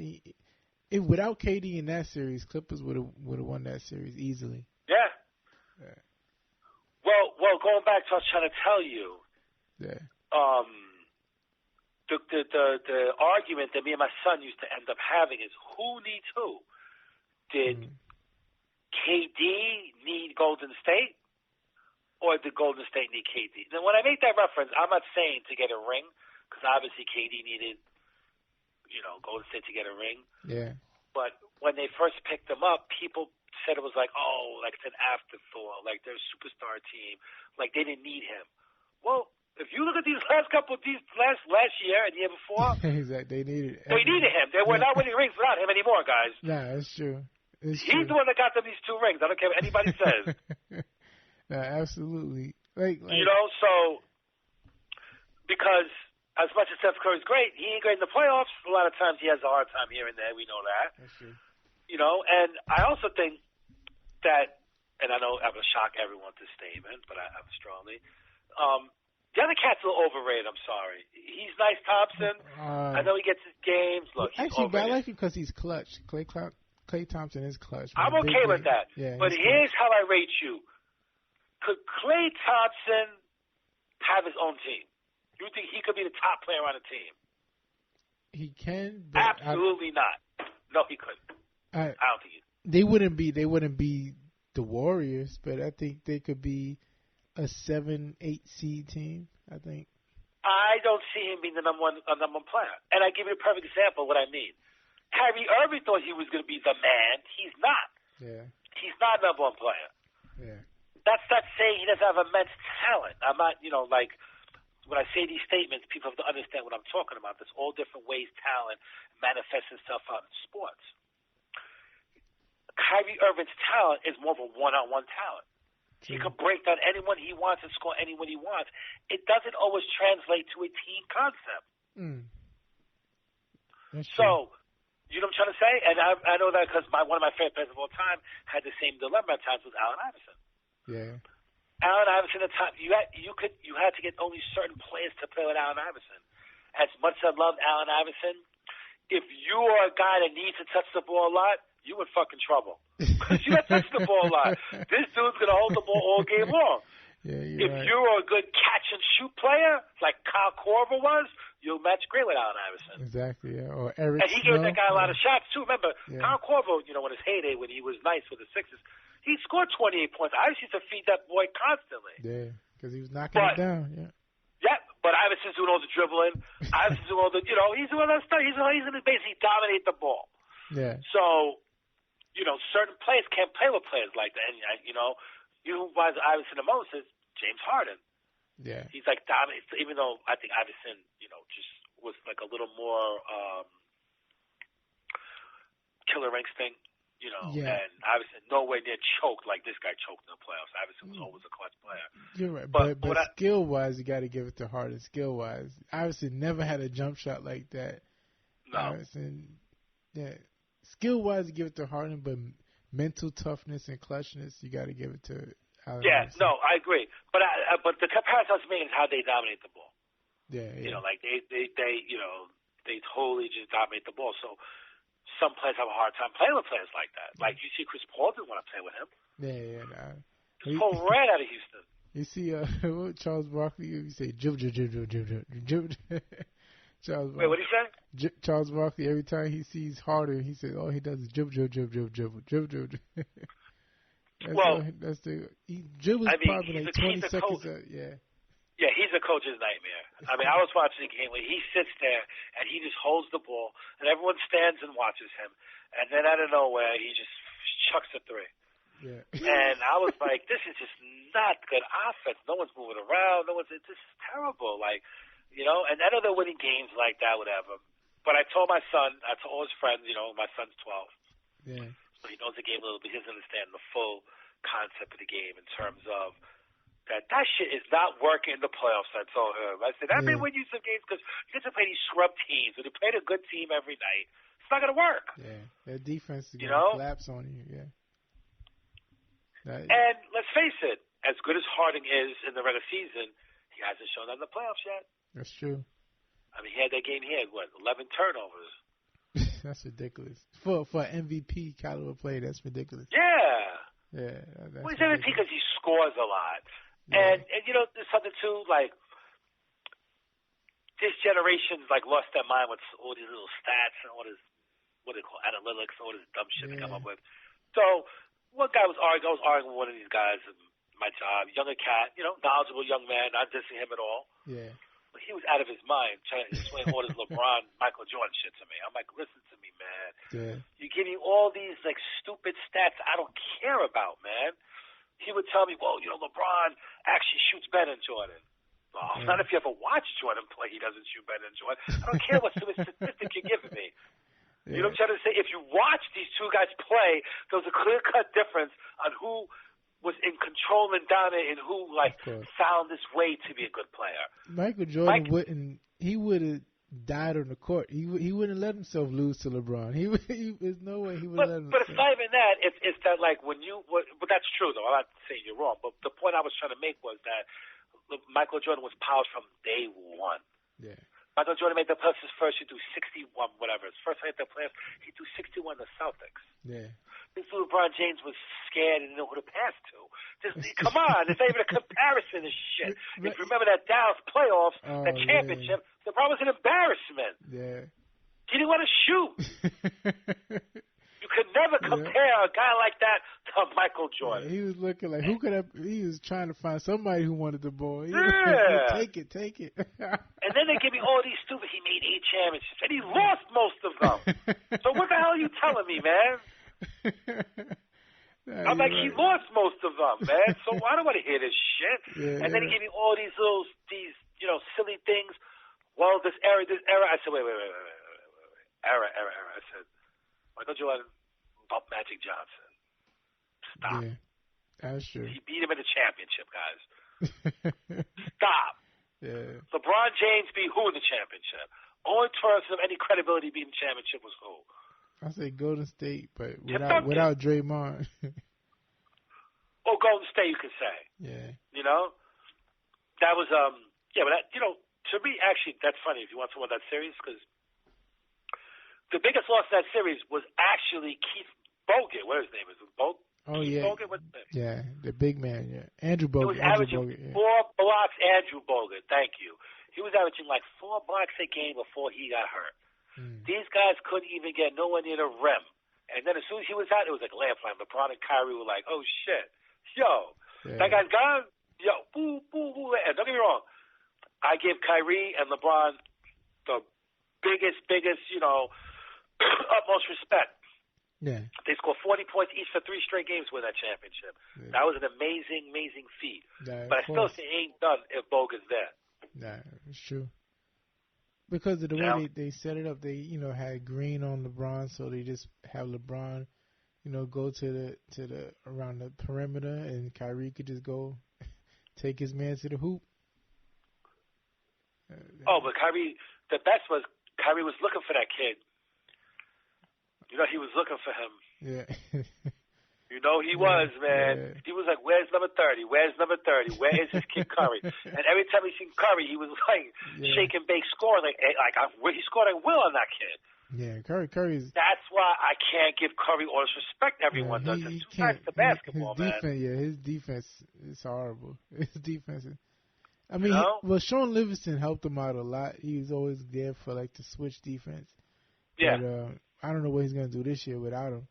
without KD in that series, Clippers would have won that series easily. Yeah. Well, going back to what I was trying to tell you. Yeah. The argument that me and my son used to end up having is who needs who? Did KD need Golden State, or did Golden State need KD? Now, when I make that reference, I'm not saying to get a ring, because obviously KD needed, Golden State to get a ring. Yeah. But when they first picked them up, people said it was like it's an afterthought, like they're a superstar team, like they didn't need him. Well, if you look at these last year and the year before, exactly, they needed him. They were not winning rings without him anymore, guys. Nah, that's true. He's the one that got them these 2 rings. I don't care what anybody says. Nah, absolutely. So because as much as Steph Curry's great, he ain't great in the playoffs. A lot of times he has a hard time here and there. We know that. That's true. And I also think that, and I know I'm gonna shock everyone with this statement, but I'm strongly. The other cat's a little overrated. I'm sorry. He's nice, Thompson. I know he gets his games. Look, actually, but I like him because he's clutch. Klay Thompson is clutch. I'm okay with that. Yeah, but here's how I rate you. Could Klay Thompson have his own team? You think he could be the top player on the team? He can. But absolutely not. No, he couldn't. I don't think he. They wouldn't be the Warriors, but I think they could be a 7-8 seed team, I think. I don't see him being a number one player. And I give you a perfect example of what I mean. Kyrie Irving thought he was going to be the man. He's not. Yeah. He's not a number one player. Yeah. That's not saying he doesn't have immense talent. I'm not, when I say these statements, people have to understand what I'm talking about. There's all different ways talent manifests itself out in sports. Kyrie Irving's talent is more of a one-on-one talent. He could break down anyone he wants and score anyone he wants. It doesn't always translate to a team concept. So, you know what I'm trying to say? And I know that because one of my favorite players of all time had the same dilemma at times with Allen Iverson. Yeah. Allen Iverson at times, you had to get only certain players to play with Allen Iverson. As much as I loved Allen Iverson, if you are a guy that needs to touch the ball a lot, you in fucking trouble. Because you got to touch the ball a lot. This dude's going to hold the ball all game long. Yeah, if you're a good catch and shoot player, like Kyle Korver was, you'll match great with Allen Iverson. Exactly, yeah. Or Eric And he Snow, gave that guy a lot of shots too. Remember, Yeah. Kyle Korver, in his heyday when he was nice with the Sixers, he scored 28 points. Iverson used to feed that boy constantly. Yeah, because he was knocking it down. Yeah. Yeah, but Iverson's doing all the dribbling. Iverson's doing all the, he's doing all that stuff. He's going to basically dominate the ball. Yeah. So, certain players can't play with players like that. And, who buys Iverson the most is James Harden. Yeah. He's like dominant, even though I think Iverson, just was like a little more killer instinct, Yeah. and Iverson nowhere near choked like this guy choked in the playoffs. Iverson was always a clutch player. You're right, but I, skill-wise, you got to give it to Harden. Skill-wise, Iverson never had a jump shot like that. No. Iverson, yeah. Skill-wise, you give it to Harden, but mental toughness and clutchness, you got to give it to Allen Iverson. No, I agree. But the comparison I was making is how they dominate the ball. Yeah. Like they totally just dominate the ball. So some players have a hard time playing with players like that. Like you see, Chris Paul didn't want to play with him. Yeah. Chris Paul ran out of Houston. You see, Charles Barkley, you say jib. Charles Wait, what did he say? Charles Barkley, every time he sees Harden, he says, all he does is jib. He dribbles probably like 20 seconds. Yeah, he's a coach's nightmare. I mean, I was watching a game where he sits there and he just holds the ball, and everyone stands and watches him, and then out of nowhere he just chucks a three. Yeah. And I was like, this is just not good offense. No one's moving around. This is terrible. Like, and I know they're winning games like that, whatever. But I told my son, I told all his friends, my son's 12. Yeah. So he knows the game a little bit. He doesn't understand the full concept of the game in terms of that shit is not working in the playoffs. I told him. I said, that may win you some games because you get to play these scrub teams. When you play a good team every night, it's not going to work. Yeah. That defense is going to collapse on you. Yeah. And let's face it, as good as Harding is in the regular season, he hasn't shown that in the playoffs yet. That's true. I mean, he had that game. He had, 11 turnovers. That's ridiculous. For an MVP caliber player, that's ridiculous. Yeah. That's he's MVP because he scores a lot. Yeah. And there's something too, like, this generation's like lost their mind with all these little stats and all this, what do they call analytics, all this dumb shit they come up with. So one guy I was arguing with one of these guys in my job, younger cat, knowledgeable young man, not dissing him at all. Yeah. But he was out of his mind trying to explain all this LeBron, Michael Jordan shit to me. I'm like, listen to me, man. Yeah. You're giving all these like stupid stats I don't care about, man. He would tell me, well, LeBron actually shoots better than Jordan. Well, not if you ever watch Jordan play, he doesn't shoot better than Jordan. I don't care what stupid statistic you're giving me. Yeah. You know what I'm trying to say? If you watch these two guys play, there's a clear-cut difference on who was in control and dominant and who, found this way to be a good player. Michael Jordan would have died on the court. He wouldn't let himself lose to LeBron. There's no way he would let him. But it's not even that. It's that, like, but that's true, though. I'm not saying you're wrong. But the point I was trying to make was that Michael Jordan was polished from day one. Yeah. Michael Jordan made the playoffs his first. He threw 61, whatever. His first time at the playoffs, he threw 61 to the Celtics. Yeah. This LeBron James was scared and didn't know who to pass to. Come on, it's not even a comparison to shit. If you remember that Dallas playoffs, that championship, LeBron was an embarrassment. Yeah. He didn't want to shoot. You could never compare a guy like that to Michael Jordan. Yeah, he was looking like he was trying to find somebody who wanted the ball. Take it. And then they give me all these stupid. He made 8 championships and he lost most of them. So what the hell are you telling me, man? I'm like, he lost most of them, man. So I don't want to hear this shit. Yeah, and then he gave me all these silly things. Well, this era. I said, wait. Era. I said, Michael Jordan bumped Magic Johnson. Stop. Yeah, that's true. He beat him in the championship, guys. Stop. Yeah. LeBron James beat who in the championship? Only person of any credibility beating the championship was who? I say Golden State, but without Draymond. Oh, Golden State, you could say. Yeah. That was but that, to me, actually, that's funny if you want to win that series because the biggest loss in that series was actually Keith Bogut. What his name is? Oh, Keith yeah. Bogut? What's his name? Yeah, the big man, yeah. Andrew He Bogut. was Andrew averaging Bogut, yeah. 4 blocks. Andrew Bogut, thank you. He was averaging like 4 blocks a game before he got hurt. These guys couldn't even get nowhere near the rim. And then as soon as he was out, it was like lamplight. LeBron and Kyrie were like, oh, shit. Yo, that guy's gone? Yo, boo, boo, boo. And don't get me wrong. I give Kyrie and LeBron the biggest, utmost respect. Yeah. They scored 40 points each for 3 straight games with that championship. Yeah. That was an amazing, amazing feat. Yeah, but I still say it ain't done if Bogut's there. Yeah, it's true. Because of the way they set it up, they had Green on LeBron, so they just have LeBron, go to the around the perimeter, and Kyrie could just go take his man to the hoop. But Kyrie, the best was Kyrie was looking for that kid. He was looking for him. Yeah. He was, man. Yeah. He was like, where's number 30? Where's number 30? Where is this kid Curry? And every time he seen Curry, he was like shaking, bake, scoring. Like he scored a will on that kid. Yeah, Curry's. That's why I can't give Curry all this respect everyone does. It's too nice to basketball, his defense, man. Yeah, his defense is horrible. His defense is. I mean, Sean Livingston helped him out a lot. He was always there for like the switch defense. Yeah. But I don't know what he's gonna do this year without him.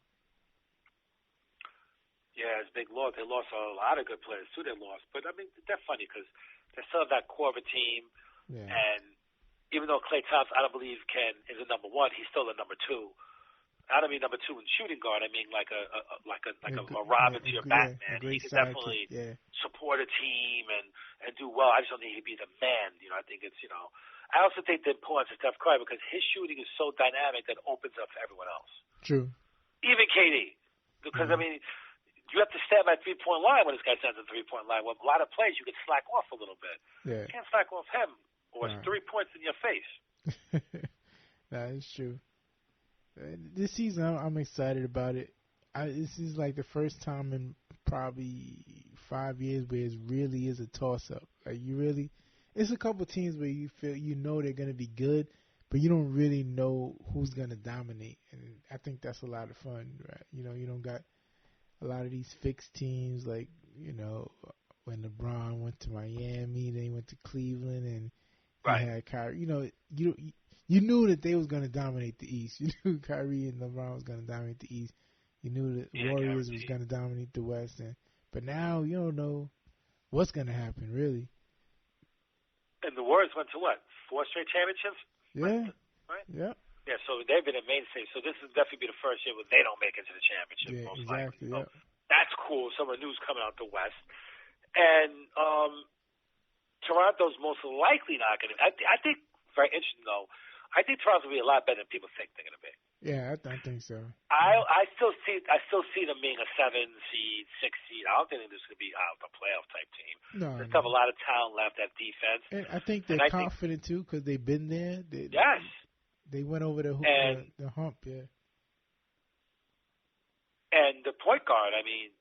Yeah, it's a big loss. They lost a lot of good players too. They lost, but I mean they're funny because they still have that core of a team. Yeah. And even though Klay Thompson, I don't believe is a number 1, he's still a number 2. I don't mean number 2 in shooting guard. I mean like a Robin to your Batman. He can definitely support a team and do well. I just don't think he'd be the man. I think it's I also think the importance of Steph Curry because his shooting is so dynamic that opens up for everyone else. True. Even KD, because I mean. You have to stand by 3-point line when this guy stands at 3-point line. With a lot of plays, you can slack off a little bit. Yeah. You can't slack off him, or it's 3 points in your face. That is true. This season, I'm excited about it. This is like the first time in probably 5 years where it really is a toss-up. Like it's a couple teams where you feel they're going to be good, but you don't really know who's going to dominate. And I think that's a lot of fun, right? You don't got a lot of these fixed teams, like, when LeBron went to Miami, then he went to Cleveland, and he had Kyrie. You knew that they was going to dominate the East. You knew Kyrie and LeBron was going to dominate the East. You knew that Warriors was going to dominate the West. But now you don't know what's going to happen, really. And the Warriors went to what? 4 straight championships? Yeah. Right? Yeah. Yeah, so they've been a mainstay. So this will definitely be the first year where they don't make it to the championship, most likely. So that's cool. Some of the news coming out the West. And Toronto's most likely not going to. I think, very interesting, though, I think Toronto will be a lot better than people think they're going to be. Yeah, I think so. I still see them being a 7 seed, 6 seed. I don't think this is going to be a playoff type team. No, they still have a lot of talent left at defense. And I think they're confident, too, because they've been there. Yes. They went over the hump, yeah. And the point guard, I mean,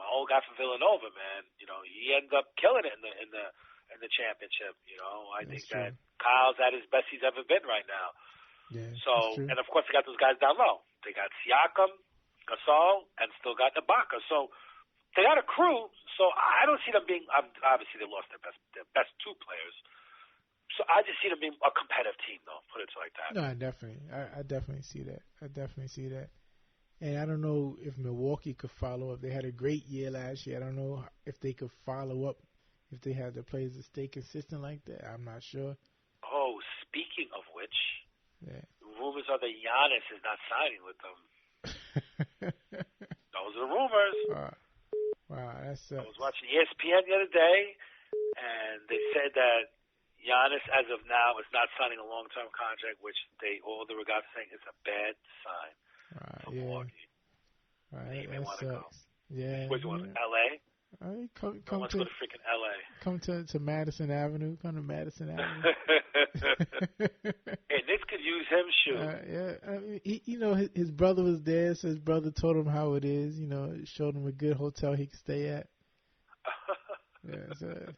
my old guy from Villanova, man, he ended up killing it in the championship. I think that Kyle's at his best he's ever been right now. Yeah. So, and of course, they got those guys down low. They got Siakam, Gasol, and still got Ibaka. So they got a crew. So I don't see them being. Obviously, they lost their best 2 players. So I just see them being a competitive team, though. Put it like that. No, definitely. I definitely see that. And I don't know if Milwaukee could follow up. They had a great year last year. I don't know if they could follow up if they had the players to stay consistent like that. I'm not sure. Oh, speaking of which, rumors are that Giannis is not signing with them. Those are the rumors. Wow, that sucks. I was watching ESPN the other day, and they said that Giannis, as of now, is not signing a long-term contract, which all the regards saying is a bad sign for Milwaukee. Right, He may want to go. Yeah. Where's he want? L.A.? Come to go to freaking L.A. Come to Madison Avenue. Come to Madison Avenue. Hey, Knicks could use him, shoot. Yeah. I mean, his brother was there, so his brother told him how it is. Showed him a good hotel he could stay at. Yeah, so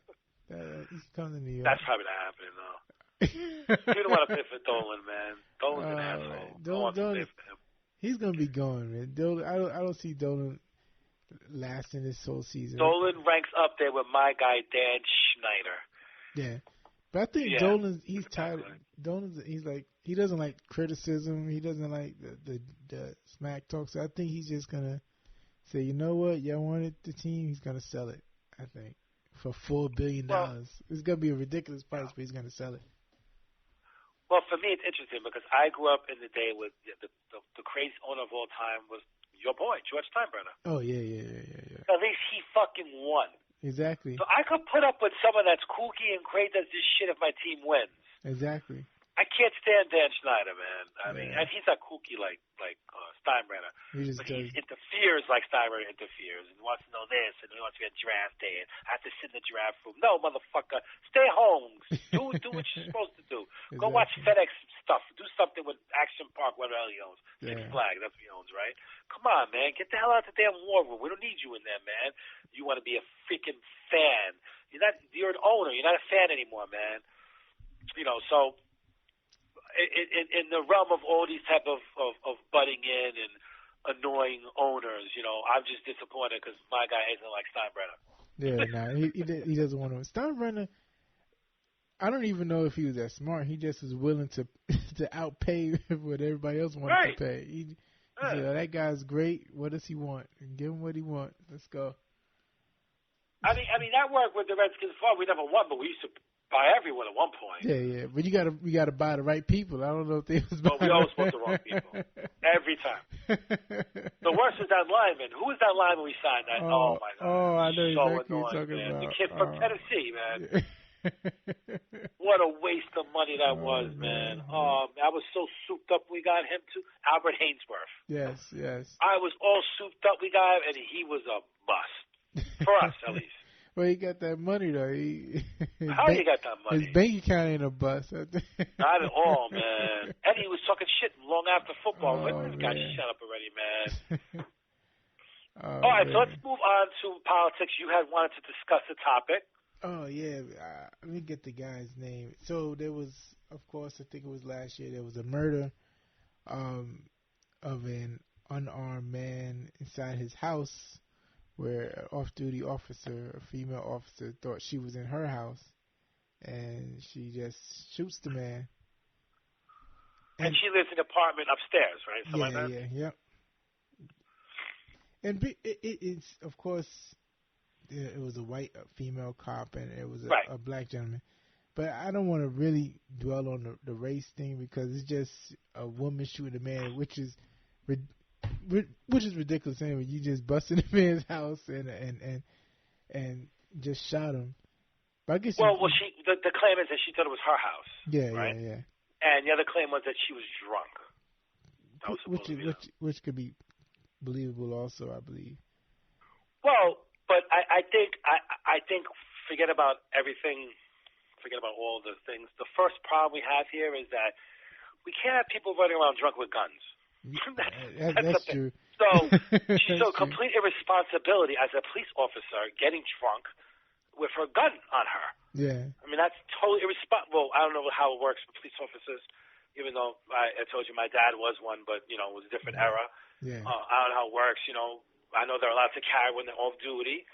he's coming to New York. That's probably not happening, though. You don't want to play for Dolan, man. Dolan's an asshole. Dolan, play for him. He's gonna be going, man. Dolan, I don't see Dolan lasting this whole season. Dolan ranks up there with my guy Dan Schneider. Yeah, but I think he's tired. He's like, he doesn't like criticism. He doesn't like the smack talk. So I think he's just gonna say, you know what, y'all wanted the team. He's gonna sell it. I think for $4 billion. It's gonna be a ridiculous price, but he's gonna sell it. Well, for me, it's interesting because I grew up in the day with the crazy owner of all time was your boy, George Steinbrenner. Oh, yeah. At least he fucking won. Exactly. So I could put up with someone that's kooky and crazy does this shit if my team wins. Exactly. I can't stand Dan Schneider, man. I mean, and he's not kooky like Steinbrenner. But he interferes like Steinbrenner interferes and wants to know this and he wants to get drafted and I have to sit in the draft room. No, motherfucker. Stay home. Do what you're supposed to do. Exactly. Go watch FedEx stuff. Do something with Action Park, whatever he owns. Six Flags, that's what he owns, right? Come on, man. Get the hell out of the damn war room. We don't need you in there, man. You want to be a freaking fan. You're an owner. You're not a fan anymore, man. You know, so in the realm of all these type of butting in and annoying owners, you know, I'm just disappointed because my guy isn't like Steinbrenner. Yeah, he doesn't want to. Steinbrenner, I don't even know if he was that smart. He just was willing to outpay what everybody else wanted to pay. He said, that guy's great. What does he want? And give him what he wants. Let's go. I mean that worked with the Redskins before. We never won, but we used to buy everyone at one point. Yeah, but you gotta buy the right people. I don't know if they was buying. But we always bought the wrong people every time. The worst was that lineman. Who was that lineman we signed? Oh my God! Oh, I know so exactly annoying, what you're talking man. about. The kid from Tennessee, man. What a waste of money that was, man. I was so souped up. We got him too. Albert Hainsworth. Yes. I was all souped up. We got him, and he was a bust for us, at least. Well, he got that money though. How he got that money? His bank account ain't a bust. Not at all, man. And he was talking shit long after football. This guy, shut up already, man. All right, so let's move on to politics. You had wanted to discuss the topic. Oh yeah, let me get the guy's name. So there was, of course, I think it was last year. There was a murder of an unarmed man inside his house, where an off-duty officer, a female officer, thought she was in her house, and she just shoots the man. And she lives in an apartment upstairs, right? Something like that? Yep. And it's, of course, it was a white female cop, and it was a black gentleman. But I don't want to really dwell on the race thing because it's just a woman shooting a man, which is ridiculous anyway. You just busted a man's house and just shot him. But I guess the claim is that she thought it was her house. Yeah, right? Yeah. And the other claim was that she was drunk. That was which could be believable also, I believe. Well, but I think forget about everything. Forget about all the things. The first problem we have here is that we can't have people running around drunk with guns. That's true. So she showed complete irresponsibility as a police officer getting drunk with her gun on her. Yeah. I mean, that's totally irresponsible. I don't know how it works for police officers, even though I told you my dad was one, but, you know, it was a different era. Yeah. I don't know how it works. You know, I know they're allowed to carry when they're off duty.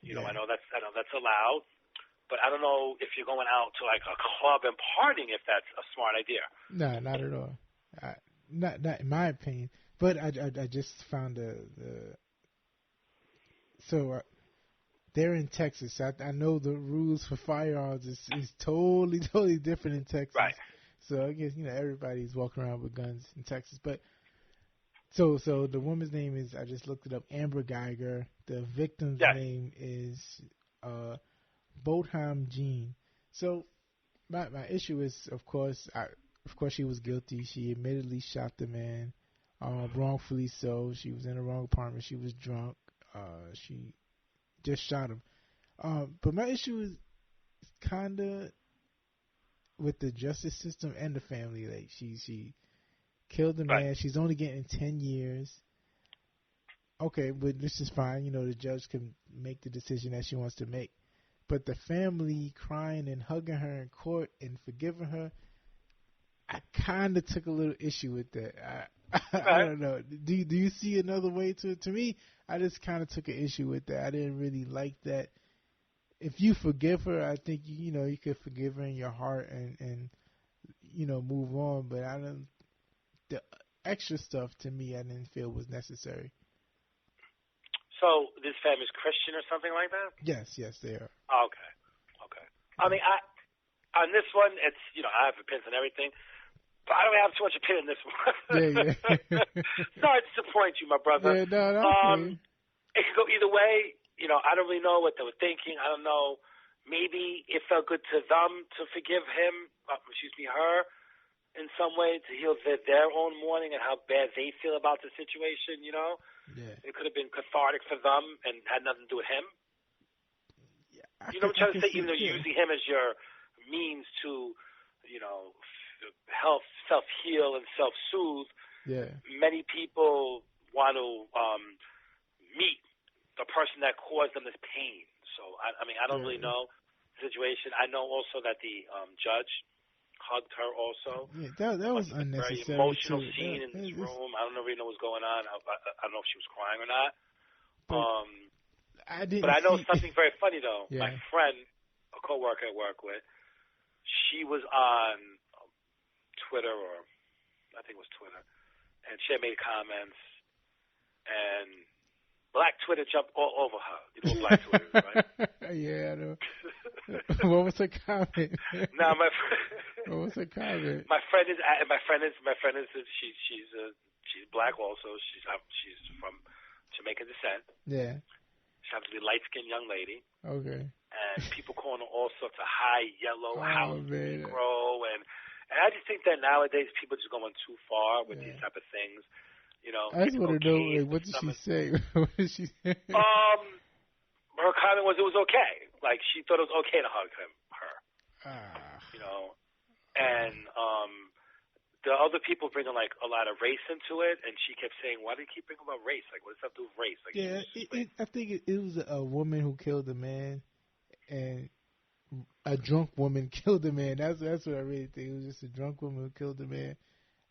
You know, I know that's allowed. But I don't know if you're going out to, like, a club and partying if that's a smart idea. No, not at all. Not in my opinion. But I just found they're in Texas. I know the rules for firearms is totally different in Texas. Right. So I guess, you know, everybody's walking around with guns in Texas. But so the woman's name is, I just looked it up, Amber Geiger. The victim's name is Botham Jean. So my issue is, of course, she was guilty. She admittedly shot the man, wrongfully so. She was in the wrong apartment. She was drunk. She just shot him. But my issue is kind of with the justice system and the family. Like she killed the man. She's only getting 10 years. Okay, but this is fine. You know, the judge can make the decision that she wants to make. But the family crying and hugging her in court and forgiving her, I kind of took a little issue with that. I don't know. Do you see another way to it? To me, I just kind of took an issue with that. I didn't really like that. If you forgive her, I think you could forgive her in your heart and move on. But the extra stuff to me, I didn't feel was necessary. So this family's Christian or something like that? Yes, they are. Okay. I mean, on this one, it's I have opinions on everything, but I don't have too much opinion on this one. Yeah. Sorry to disappoint you, my brother. Yeah, no. It could go either way. I don't really know what they were thinking. I don't know. Maybe it felt good to them to forgive her, in some way to heal their own mourning and how bad they feel about the situation. Yeah. It could have been cathartic for them and had nothing to do with him. Yeah, what I'm trying to say? Even though you're using him as your means to, help self-heal and self-soothe. Yeah. Many people want to meet the person that caused them this pain. So, I don't really know the situation. I know also that the judge hugged her also. Yeah, that was unnecessary. Very emotional scene in this room. I don't really know what's going on. I don't know if she was crying or not. But I know something very funny, though. Yeah. My friend, a coworker I work with, she was on Twitter, or I think it was Twitter, and she had made comments, and Black Twitter jumped all over her. You know what Black Twitter is, right? Yeah, I know. What was her comment? What was her comment? My friend is she's black also. She's from Jamaican descent. Yeah. She happens to be a light-skinned young lady. Okay. And people calling her all sorts of high yellow house Negro, and I just think that nowadays people are just going too far with these type of things. I just want to know, what did she say? What did she say? Her comment was it was okay. Like, she thought it was okay to hug her. And the other people bringing like a lot of race into it, and she kept saying, "Why do you keep bringing about race? Like, what does that do with race?" Like, I think it was a woman who killed a man, and a drunk woman killed a man. That's what I really think. It was just a drunk woman who killed a man.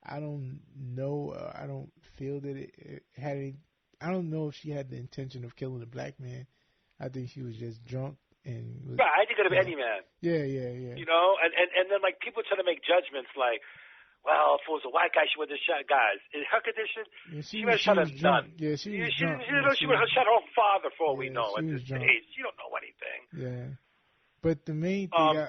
I don't know. I don't feel that it had any. I don't know if she had the intention of killing a black man. I think she was just drunk and. Right, I think it could have been any man. Yeah. And then like people try to make judgments like, well, if it was a white guy, she would have shot guys. In her condition, she would have shot a nun. Yeah, she was drunk. She would have shot her own father for all we know at this drunk. age. She don't know anything. Yeah, but the main thing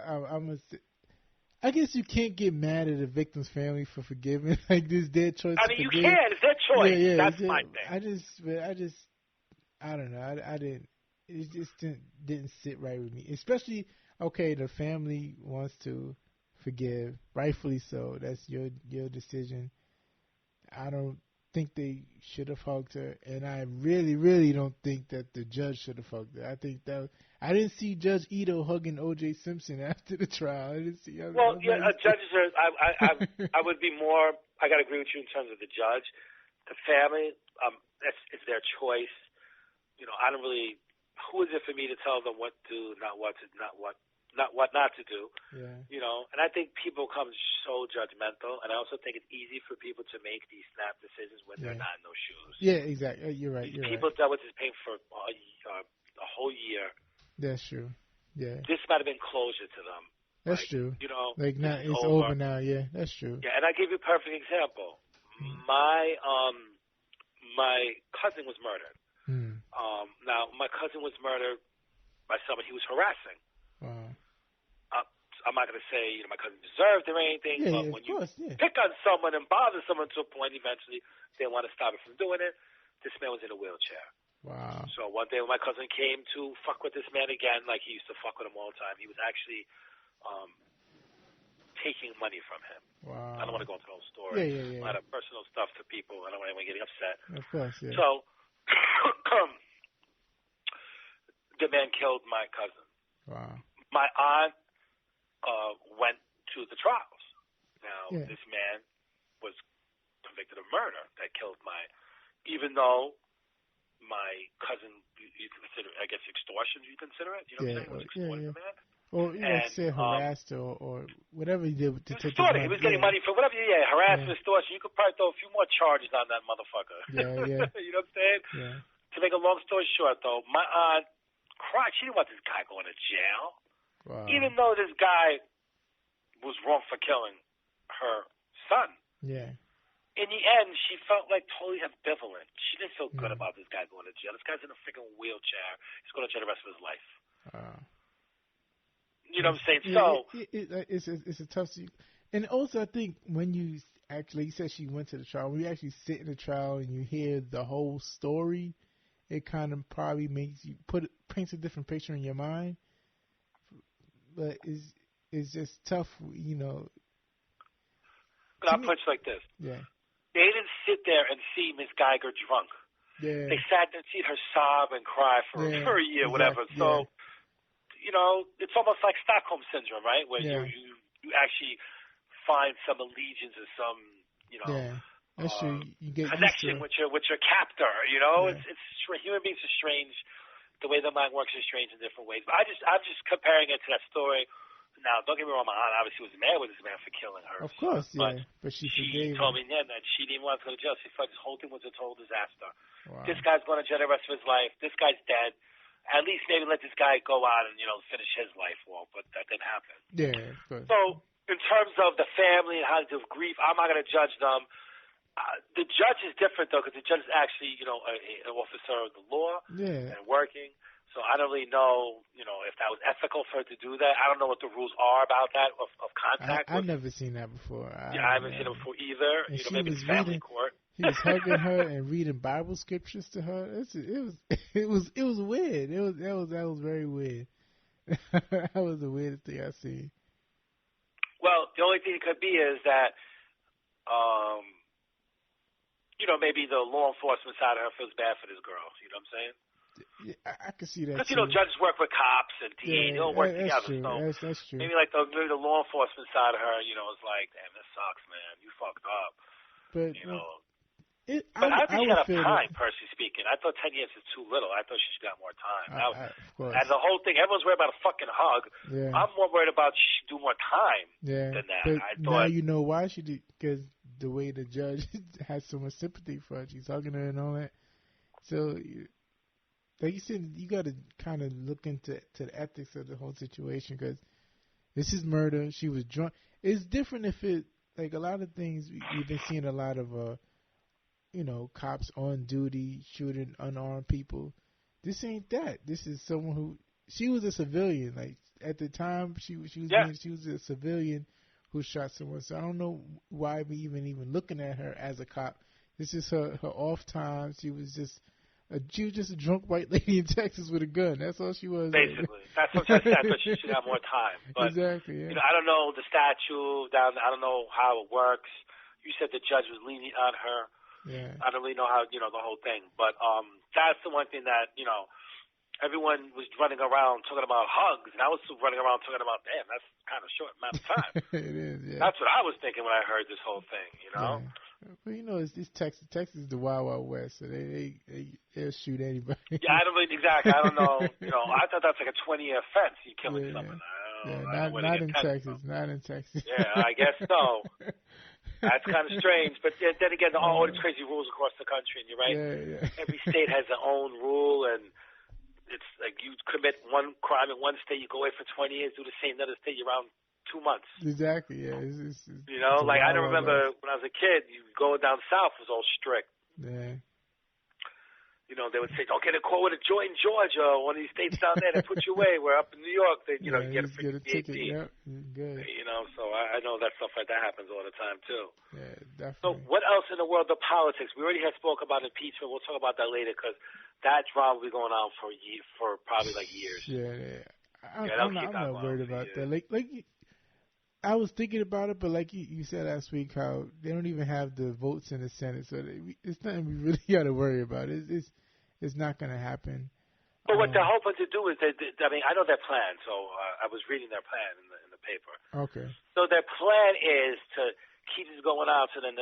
I guess you can't get mad at a victim's family for forgiving. Like, this their choice. I mean, you can. It's their choice. Yeah, that's my thing. I don't know. It just didn't sit right with me. Especially, okay, the family wants to forgive, rightfully so. That's your decision. I don't think they should have hugged her, and I really, really don't think that the judge should have hugged her. I think that I didn't see Judge Ito hugging O.J. Simpson after the trial. I didn't see. Judges are. I would be more. I got to agree with you in terms of the judge, the family. It's their choice. I don't really. Who is it for me to tell them what to, not what not to do? Yeah. And I think people come so judgmental, and I also think it's easy for people to make these snap decisions when they're not in those shoes. Yeah, exactly. You're right. People dealt with this pain for a whole year. That's true. Yeah. This might have been closure to them. That's true. Like, now it's over now. Yeah, that's true. Yeah, and I give you a perfect example. My cousin was murdered. Now, my cousin was murdered by somebody he was harassing. Wow. I'm not going to say my cousin deserved it or anything, but when you pick on someone and bother someone to a point, eventually they want to stop it from doing it. This man was in a wheelchair. Wow. So one day when my cousin came to fuck with this man again, like he used to fuck with him all the time, he was actually taking money from him. Wow. I don't want to go into the whole story. Yeah. A lot of personal stuff to people. I don't want anyone getting upset. Of course, yeah. So the man killed my cousin. Wow. My aunt went to the trials. Now, this man was convicted of murder that killed even though my cousin, you consider, I guess, extortion, you consider it? You know what I'm saying? Was extorting the man? Or, say harassed or whatever he did to take money. He was getting money for whatever, harassment, extortion. You could probably throw a few more charges on that motherfucker. Yeah. You know what I'm saying? Yeah. To make a long story short, though, my aunt cried. She didn't want this guy going to jail. Wow. Even though this guy was wrong for killing her son. Yeah. In the end, she felt like totally ambivalent. She didn't feel good about this guy going to jail. This guy's in a freaking wheelchair. He's going to jail the rest of his life. You know what I'm saying? So it's a tough. And also, I think when you said she went to the trial, when you actually sit in the trial and you hear the whole story, it kind of probably makes you paints a different picture in your mind. But it's just tough, you know. But I'll put it like this. Yeah. They didn't sit there and see Miss Geiger drunk. Yeah. They sat there and see her sob and cry for a year, whatever. So, you know, it's almost like Stockholm Syndrome, right? Where you actually find some allegiance or some, you know, that's true. You get connection with your captor. You know, it's human beings are strange. The way the mind works is strange in different ways. But I'm just comparing it to that story. Now, don't get me wrong, my aunt obviously was mad with this man for killing her. Of course, son, but she told me then that she didn't want to go to jail. She thought this whole thing was a total disaster. Wow. This guy's going to jail the rest of his life. This guy's dead. At least maybe let this guy go out and, you know, finish his life well, but that didn't happen. Yeah, of course. So, in terms of the family and how to deal with grief, I'm not going to judge them. The judge is different, though, because the judge is actually, you know, an officer of the law and working. So I don't really know, you know, if that was ethical for her to do that. I don't know what the rules are about that of contact. I've never seen that before. I haven't seen it before either. And you know, maybe it's family court. He was hugging her and reading Bible scriptures to her. It was weird. That was very weird. That was the weirdest thing I've seen. Well, the only thing it could be is that, you know, maybe the law enforcement side of her feels bad for this girl. You know what I'm saying? Yeah, I can see that. Because, you know, judges work with cops and DA. They all work together. True. So that's true. maybe like the law enforcement side of her, you know, is like, damn, this sucks, man. You fucked up. But, you know. I think she had time, personally speaking. I thought 10 years is too little. I thought she should have more time. Of course. And the whole thing, everyone's worried about a fucking hug. Yeah. I'm more worried about she should do more time than that. But I now thought, you know why she did, because the way the judge has so much sympathy for her. She's hugging her and all that. So, like you said, you got to kind of look into the ethics of the whole situation, because this is murder. She was drunk. It's different if it, like a lot of things, we've been seeing a lot of, you know, cops on duty shooting unarmed people. This ain't that. This is someone who, she was a civilian. Like at the time, she was a civilian who shot someone. So I don't know why we even looking at her as a cop. This is her off time. She was just a drunk white lady in Texas with a gun. That's all she was. Basically, that's what I said. But she should have more time. But, exactly. Yeah. You know, I don't know the statute down. I don't know how it works. You said the judge was lenient on her. Yeah. I don't really know how, you know, the whole thing. But that's the one thing that, you know, everyone was running around talking about hugs, and I was running around talking about, damn, that's kind of short amount of time. It is, yeah. That's what I was thinking when I heard this whole thing, you know? Yeah. Well, you know, it's Texas. Texas is the Wild Wild West, so they'll shoot anybody. Yeah, I don't really, exactly. I don't know. You know, I thought that's like a 20-year offense, you killing someone. Not in Texas. Not in Texas. Yeah, I guess so. That's kind of strange. But then again, all these crazy rules across the country, and you're right. Yeah. Every state has their own rule, and it's like you commit one crime in one state, you go away for 20 years, do the same in another state, you're around 2 months. Exactly, yeah. It's you know, like I don't remember when I was a kid, you going down south was all strict. Yeah. You know, they would say, don't get a call with a joint in Georgia or one of these states down there. They put you away. We're up in New York. They, you know, you get a ticket. Yep. Good. You know, so I know that stuff like that happens all the time, too. Yeah, definitely. So what else in the world of politics? We already had spoke about impeachment. We'll talk about that later because that drama will be going on for probably like years. Yeah. I'm not worried about that. Like I was thinking about it, but like you said last week, how they don't even have the votes in the Senate, so it's nothing we really got to worry about. It's not going to happen. But what they're hoping to do is, I mean, I know their plan, so I was reading their plan in the paper. Okay. So their plan is to keep this going on, so then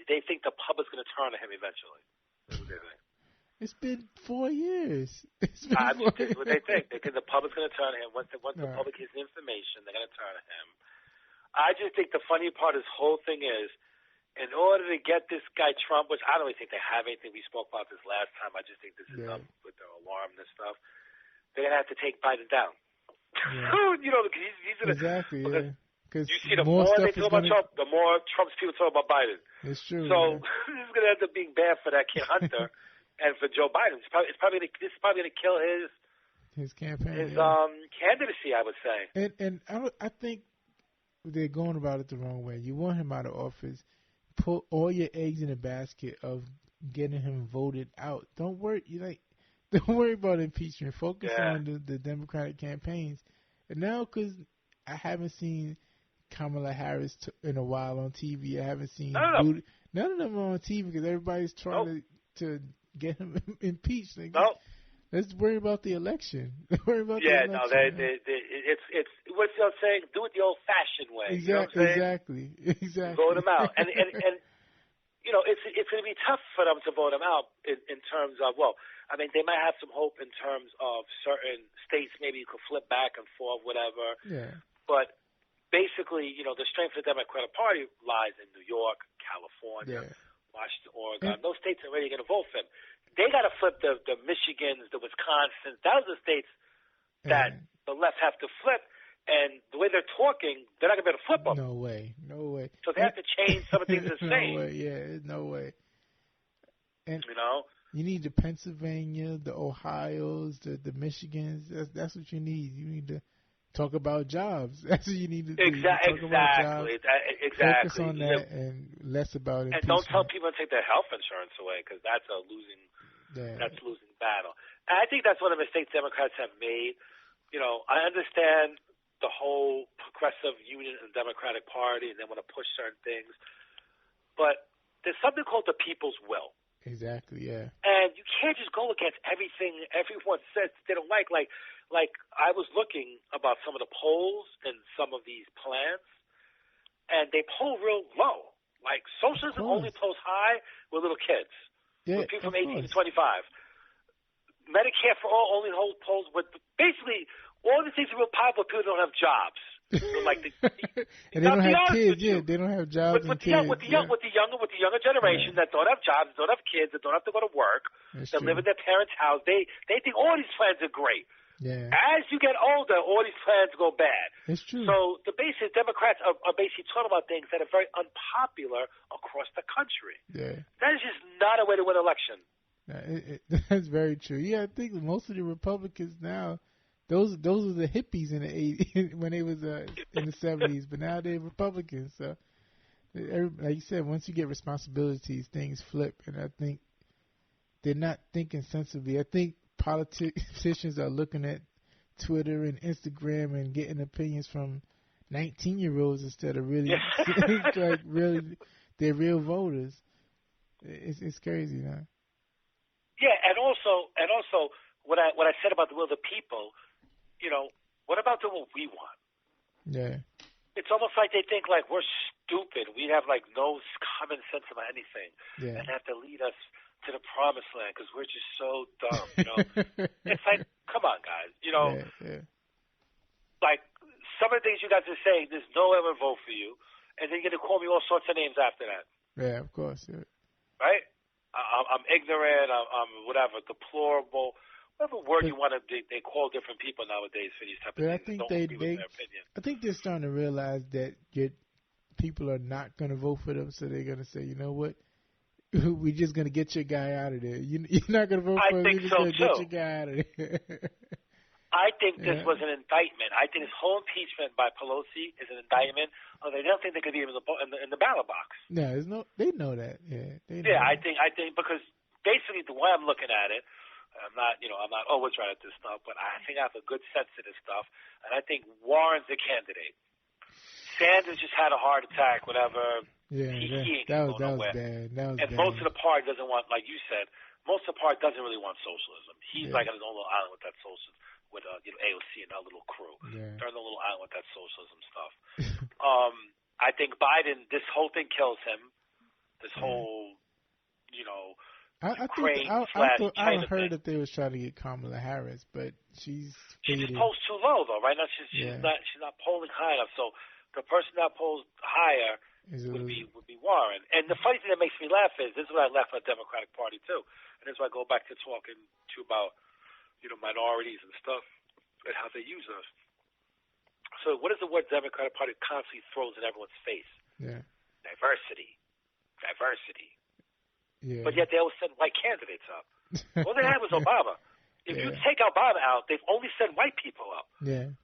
they think the public's going to turn to him eventually. That's what they think. It's been 4 years. That's what they think. They think the public's going to turn to him. Once the public gets information, they're going to turn to him. I just think the funny part of this whole thing is in order to get this guy Trump, which I don't really think they have anything. We spoke about this last time. I just think this is up with their alarm and stuff. They're going to have to take Biden down. Yeah. Because he's going to... Exactly, yeah. Because you see, the more they talk about Trump, the more Trump's people talk about Biden. It's true. So this is going to end up being bad for that kid Hunter and for Joe Biden. This is probably going to kill his campaign, his candidacy, I would say. And I think they're going about it the wrong way. You want him out of office, put all your eggs in a basket of getting him voted out. Don't worry about impeachment. Focus on the Democratic campaigns. And now, because I haven't seen Kamala Harris in a while on TV. I haven't seen none of them are on TV because everybody's trying to get him impeached. Like, let's worry about the election. Worry about the election. It's what's the old saying? Do it the old-fashioned way. Exactly. Vote him out, and it's going to be tough for them to vote him out in terms of they might have some hope in terms of certain states. Maybe you could flip back and forth, whatever. Yeah. But basically, the strength of the Democratic Party lies in New York, California, Washington, Oregon. Those states are already going to vote for him. They got to flip the Michigans, the Wisconsins. Those are the states that the left have to flip. And the way they're talking, they're not going to be able to flip them. No way. So they have to change some of the things they're saying. No way. Yeah, no way. And you need the Pennsylvania, the Ohios, the Michigans. That's what you need. You need to talk about jobs. That's what you need to do. Exactly. Focus on that and less about it. And don't tell people to take their health insurance away because that's a losing battle. And I think that's one of the mistakes Democrats have made. I understand the whole progressive union and Democratic Party, and they want to push certain things. But there's something called the people's will. Exactly, yeah. And you can't just go against everything everyone says they don't like. Like I was looking about some of the polls in some of these plans, and they poll real low. Like socialism only polls high with little kids, with people from 18 to 25. Medicare for all only polls with basically all the things are real popular. People don't have jobs. Like and they don't have kids. Yeah, they don't have jobs. With the younger generation that don't have jobs, don't have kids, that don't have to go to work, that live in their parents' house, they think all these plans are great. Yeah. As you get older, all these plans go bad. It's true. So the basic Democrats are basically talking about things that are very unpopular across the country. Yeah. That is just not a way to win an election. That's very true. Yeah, I think most of the Republicans now, those were the hippies in the 80s when they was in the 70s, but now they're Republicans. So, like you said, once you get responsibilities, things flip, and I think they're not thinking sensibly. I think politicians are looking at Twitter and Instagram and getting opinions from 19-year-olds instead of really, like really, they're real voters. It's crazy, man. Yeah, and also, what I said about the will of the people, what about doing what we want? Yeah. It's almost like they think like we're stupid. We have like no common sense about anything, and have to lead us to the promised land because we're just so dumb. It's like, come on, guys. Like some of the things you guys are saying, there's no one will vote for you, and then you're gonna call me all sorts of names after that. Yeah, of course. Yeah. Right? I'm ignorant. I'm whatever, deplorable. Whatever word you want to, they call different people nowadays for these type of things. I think their opinion. I think they're starting to realize that people are not going to vote for them, so they're going to say, you know what, we're just going to get your guy out of there. You're not going to vote for him. We're just going to get your guy out of there. I think this was an indictment. I think this whole impeachment by Pelosi is an indictment. They don't think they could be in the ballot box. No, they know that. Yeah, they know that. I think because basically the way I'm looking at it, I'm not always right at this stuff, but I think I have a good sense of this stuff, and I think Warren's the candidate. Sanders just had a heart attack, whatever. Yeah, he ain't that going was nowhere. bad. That was and bad. Most of the party doesn't want, like you said, most of the party doesn't really want socialism. He's like on his own little island with that socialism, with AOC and that little crew. Yeah. They're on the little island with that socialism stuff. I think Biden, this whole thing kills him. This whole, I heard that they was trying to get Kamala Harris, but she just polls too low though. Right now she's not polling high enough. So the person that polls higher would be Warren. And the funny thing that makes me laugh is this is what I left for the Democratic Party too, and this is why I go back to talking to you about minorities and stuff and how they use us. So what is the word Democratic Party constantly throws in everyone's face? Yeah. Diversity. Yeah. But yet they always send white candidates up. All they had was Obama. If you take Obama out, they've only sent white people up. Yeah.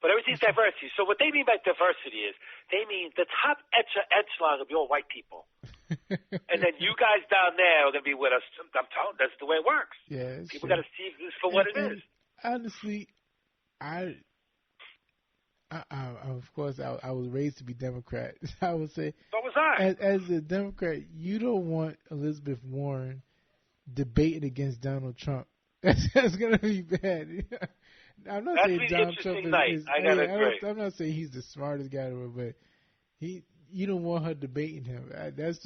But everything's diversity. So what they mean by diversity is they mean the top echelon will be all white people. And then you guys down there are going to be with us. I'm telling you, that's the way it works. Yeah, people got to see this for what it is. Honestly, of course, I was raised to be Democrat. I would say. So was I. As a Democrat, you don't want Elizabeth Warren debating against Donald Trump. That's going to be bad. I'm not saying Donald Trump is. I'm not saying he's the smartest guy in the world, but you don't want her debating him. That's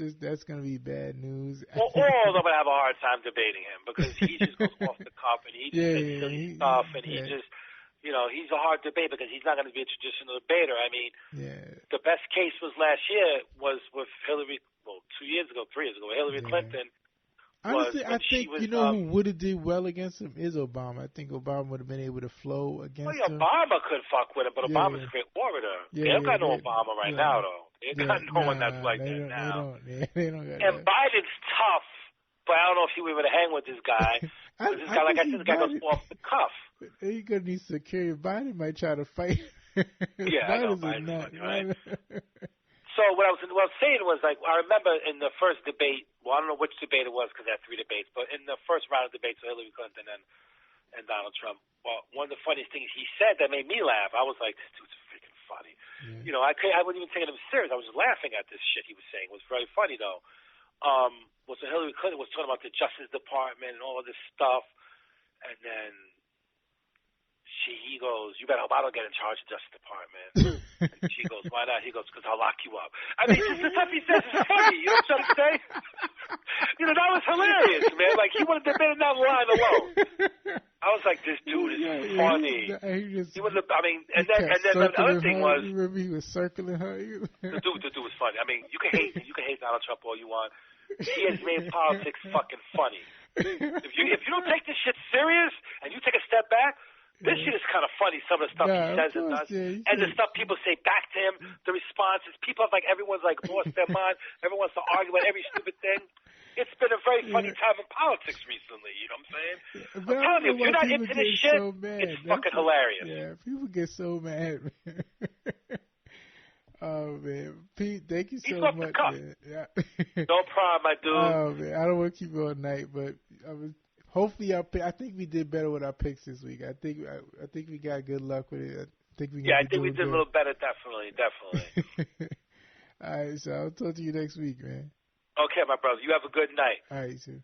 going to be bad news. Well, all of them would have a hard time debating him because he just goes off the cuff and he just says silly stuff and he just. He's a hard debate because he's not going to be a traditional debater. I mean, the best case was last year was with Hillary. Well, 3 years ago, Hillary Clinton. Honestly, I think who would have did well against him is Obama. I think Obama would have been able to flow against him. Obama could fuck with him, but Obama's a great orator. They don't got no Obama right now, though. They got no one that's like that now. They don't got and Biden's tough, but I don't know if he would be able to hang with this guy. This guy, like I said, this guy goes off the cuff. He's gonna need security. Biden might try to fight. Biden's funny, right? So what I was saying was, like, I remember in the first debate. Well, I don't know which debate it was because they had 3 debates, but in the first round of debates with Hillary Clinton and Donald Trump, well, one of the funniest things he said that made me laugh. I was like, this dude's freaking funny. Yeah. I wasn't even taking him serious. I was just laughing at this shit he was saying. It was very funny though. So Hillary Clinton was talking about the Justice Department and all of this stuff, and then he goes, "You better hope I don't get in charge of the Justice Department." And she goes, "Why not?" He goes, "Because I'll lock you up." I mean, just the stuff he says is funny. You know what I'm trying to say? That was hilarious, man. Like, he would have been in that line alone. I was like, this dude is funny. He was. And then the other thing was, remember he was circling her. The dude was funny. I mean, you can hate Donald Trump all you want. He has made politics fucking funny. If you don't take this shit serious and you take a step back. This shit is kind of funny, some of the stuff he says and does. And the stuff people say back to him, the responses. People have, everyone's, lost their mind. Everyone wants to argue about every stupid thing. It's been a very funny time in politics recently, you know what I'm saying? I'm telling you, if you're not into this shit, it's fucking hilarious. Yeah, people get so mad, man. Oh, man. Pete, thank you so much, man. Yeah. No problem, my dude. Oh, man. I don't want to keep you all night, but hopefully, I think we did better with our picks this week. I think we got good luck with it. I think we did a little better, definitely. All right, so I'll talk to you next week, man. Okay, my brother. You have a good night. All right, sir.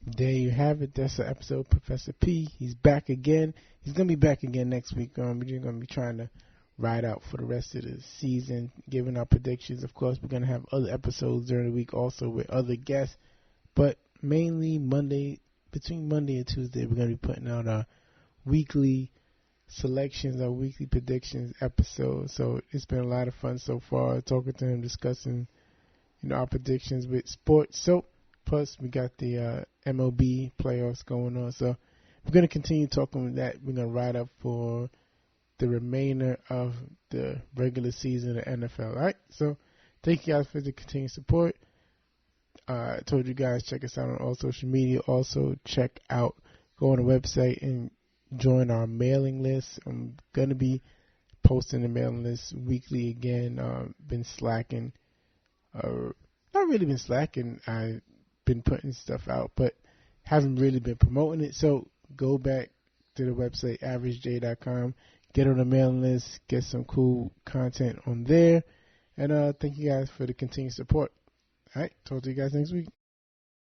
There you have it. That's the episode of Professor P. He's back again. He's gonna be back again next week. We're just gonna be trying to ride out for the rest of the season, giving our predictions. Of course, we're gonna have other episodes during the week, also with other guests, but mainly between Monday and Tuesday, we're going to be putting out our weekly selections, our weekly predictions episodes. So it's been a lot of fun so far, talking to him, discussing, our predictions with sports. So, plus we got the MLB playoffs going on. So we're going to continue talking with that. We're going to ride up for the remainder of the regular season of the NFL. All right? So thank you guys for the continued support. I told you guys, check us out on all social media. Also, go on the website and join our mailing list. I'm going to be posting the mailing list weekly again. Been slacking. Not really been slacking. I've been putting stuff out, but haven't really been promoting it. So go back to the website, averagej.com. Get on the mailing list. Get some cool content on there. And thank you guys for the continued support. All right, talk to you guys next week.